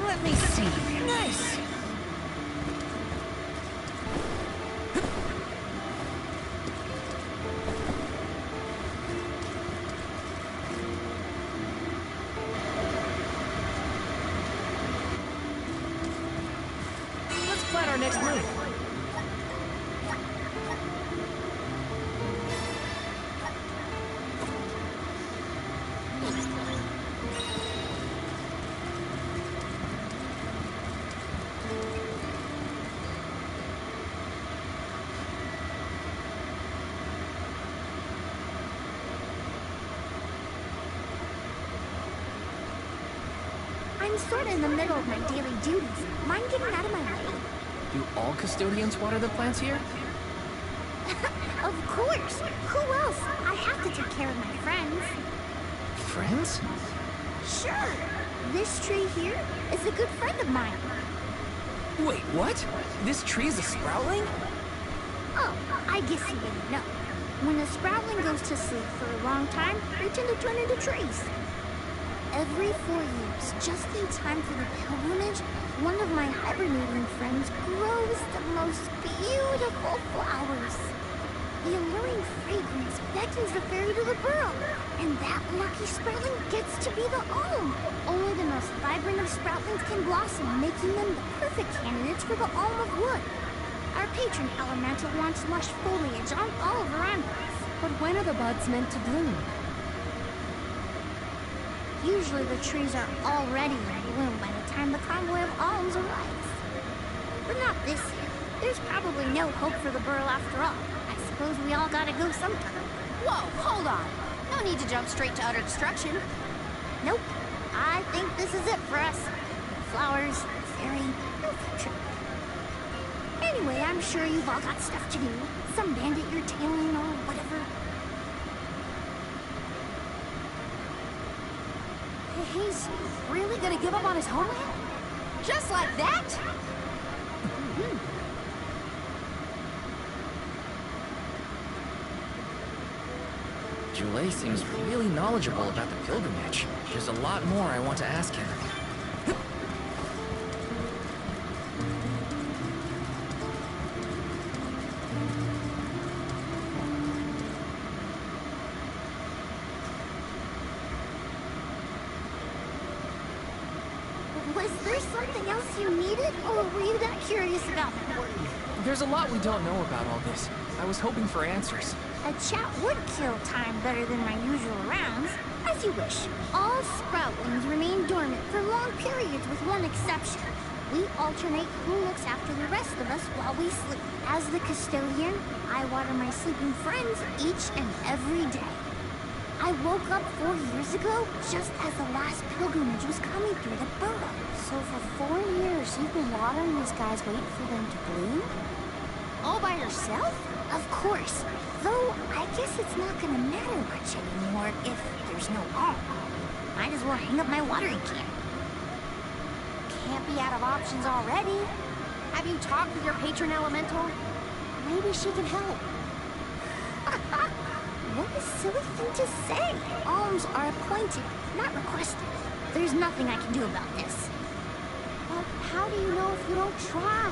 Let me see. Nice! Let's plan our next move. I'm sort of in the middle of my daily duties. Mind getting out of my way? Do all custodians water the plants here? Of course! Who else? I have to take care of my friends. Friends? Sure! This tree here is a good friend of mine. Wait, what? This tree's a sproutling? Oh, I guess you didn't know. When a sproutling goes to sleep for a long time, they tend to turn into trees. Every 4 years, just in time for the pilgrimage, one of my hibernating friends grows the most beautiful flowers. The alluring fragrance beckons the fairy to the burrow, and that lucky sproutling gets to be the alm. Only the most vibrant of sproutlings can blossom, making them the perfect candidates for the alm of wood. Our patron elemental wants lush foliage on all verandas. But when are the buds meant to bloom? Usually the trees are already in bloom by the time the convoy of alms arrives. But not this year. There's probably no hope for the burrow after all. I suppose we all gotta go sometime. Whoa, hold on. No need to jump straight to utter destruction. Nope. I think this is it for us. Flowers, fairy, no future. Anyway, I'm sure you've all got stuff to do. Some bandit you're tailing or whatever. He's really gonna give up on his homeland? Just like that? Joulet seems really knowledgeable about the pilgrimage. There's a lot more I want to ask him. Was there something else you needed, or were you that curious about my work? There's a lot we don't know about all this. I was hoping for answers. A chat would kill time better than my usual rounds. As you wish. All Sproutlings remain dormant for long periods with one exception. We alternate who looks after the rest of us while we sleep. As the custodian, I water my sleeping friends each and every day. I woke up 4 years ago, just as the last pilgrimage was coming through the burrow. So for 4 years, you've been watering these guys waiting for them to bloom? All by yourself? Of course. Though, I guess it's not gonna matter much anymore if there's no home. Might as well hang up my watering can. Can't be out of options already. Have you talked with your patron elemental? Maybe she can help. What a silly thing to say. Alms are appointed, not requested. There's nothing I can do about this. But how do you know if you don't try?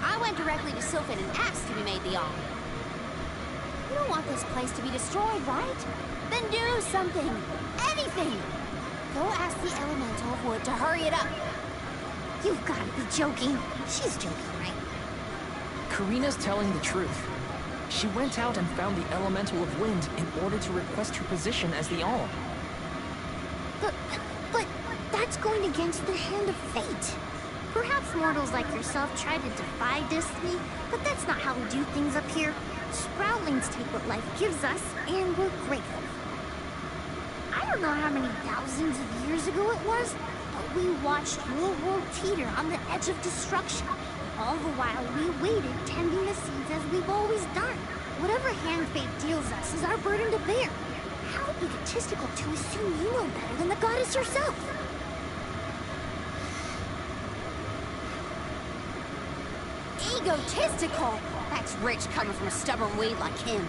I went directly to Sylphin and asked to be made the alm. You don't want this place to be destroyed, right? Then do something. Anything. Go ask the elemental of wood to hurry it up. You've got to be joking. She's joking, right? Karina's telling the truth. She went out and found the elemental of wind in order to request her position as the alm. But that's going against the hand of fate. Perhaps mortals like yourself try to defy destiny, but that's not how we do things up here. Sproutlings take what life gives us, and we're grateful. I don't know how many thousands of years ago it was, but we watched your world teeter on the edge of destruction. All the while we waited, tending the seeds as we've always done. Whatever hand fate deals us is our burden to bear. How egotistical to assume you know better than the goddess herself. Egotistical? That's rich coming from a stubborn weed like him.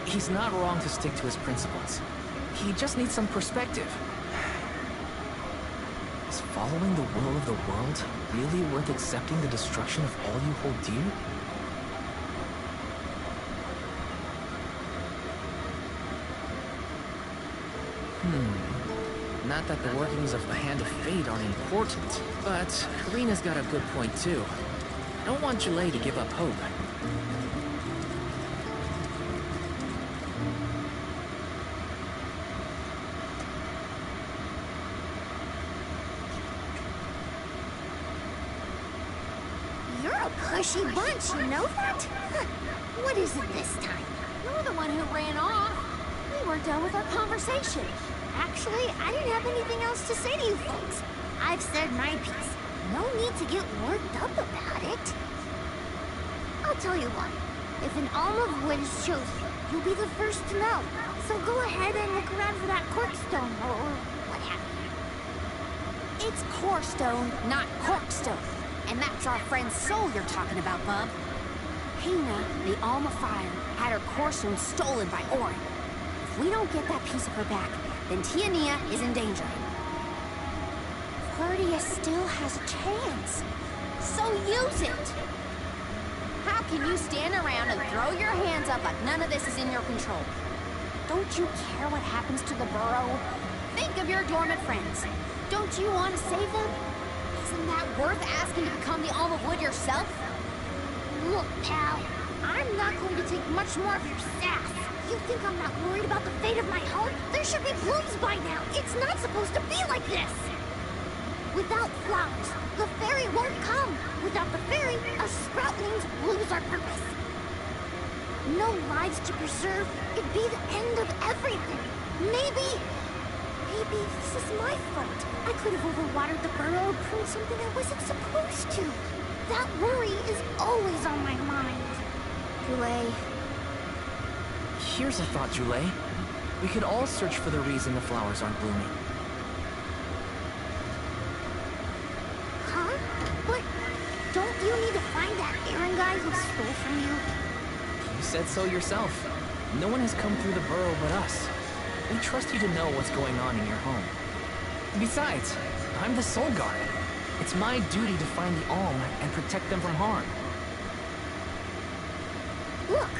He's not wrong to stick to his principles. He just needs some perspective. Is following the will of the world really worth accepting the destruction of all you hold dear? Not that the workings of the Hand of Fate aren't important, but Karina's got a good point too. I don't want Joulet to give up hope. You're a pushy bunch, you know that? Huh. What is it this time? You're the one who ran off. We were done with our conversation. Actually, I didn't have anything else to say to you folks. I've said my piece. No need to get worked up about it. I'll tell you what. If an alm of wood is chosen, you'll be the first to know. So go ahead and look around for that corkstone or what have you. It's corkstone, not corkstone. And that's our friend's soul you're talking about, bub. Hina, the alm of fire, had her corkstone stolen by Orin. If we don't get that piece of her back, then Tiania is in danger. Perdia still has a chance. So use it! How can you stand around and throw your hands up like none of this is in your control? Don't you care what happens to the burrow? Think of your dormant friends. Don't you want to save them? Isn't that worth asking to become the alm of wood yourself? Look, pal, I'm not going to take much more of your sass. You think I'm not worried about the fate of my home? There should be blooms by now. It's not supposed to be like this. Without flowers, the fairy won't come. Without the fairy, us sproutlings lose our purpose. No lives to preserve, it'd be the end of everything. Maybe this is my fault. I could have overwatered the burrow or pruned something I wasn't supposed to. That worry is always on my mind. Julie. Here's a thought, Julie. We could all search for the reason the flowers aren't blooming. Huh? But don't you need to find that errand guy who stole from you? You said so yourself. No one has come through the burrow but us. We trust you to know what's going on in your home. Besides, I'm the Soul Guard. It's my duty to find the Alm and protect them from harm. Look,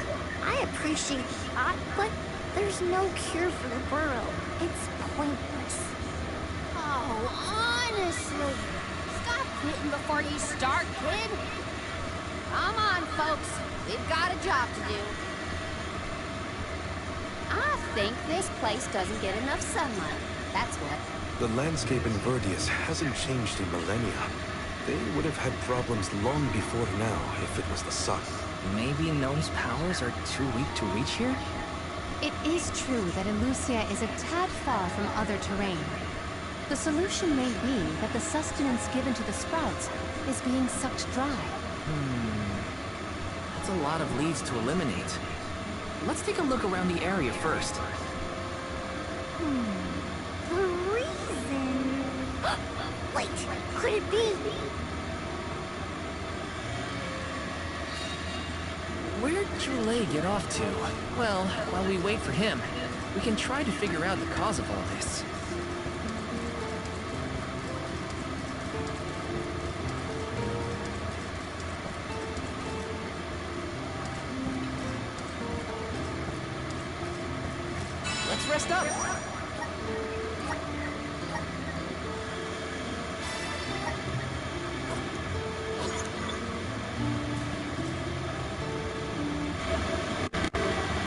I appreciate the thought, but there's no cure for the burrow. It's pointless. Oh, honestly. Stop quitting before you start, kid. Come on, folks. We've got a job to do. I think this place doesn't get enough sunlight. That's what. The landscape in Verdius hasn't changed in millennia. They would have had problems long before now if it was the sun. Maybe Gnome's powers are too weak to reach here? It is true that Elusia is a tad far from other terrain. The solution may be that the sustenance given to the sprouts is being sucked dry. That's a lot of leaves to eliminate. Let's take a look around the area first. The reason... Wait, could it be... Where'd Julie get off to? Well, while we wait for him, we can try to figure out the cause of all this. Let's rest up.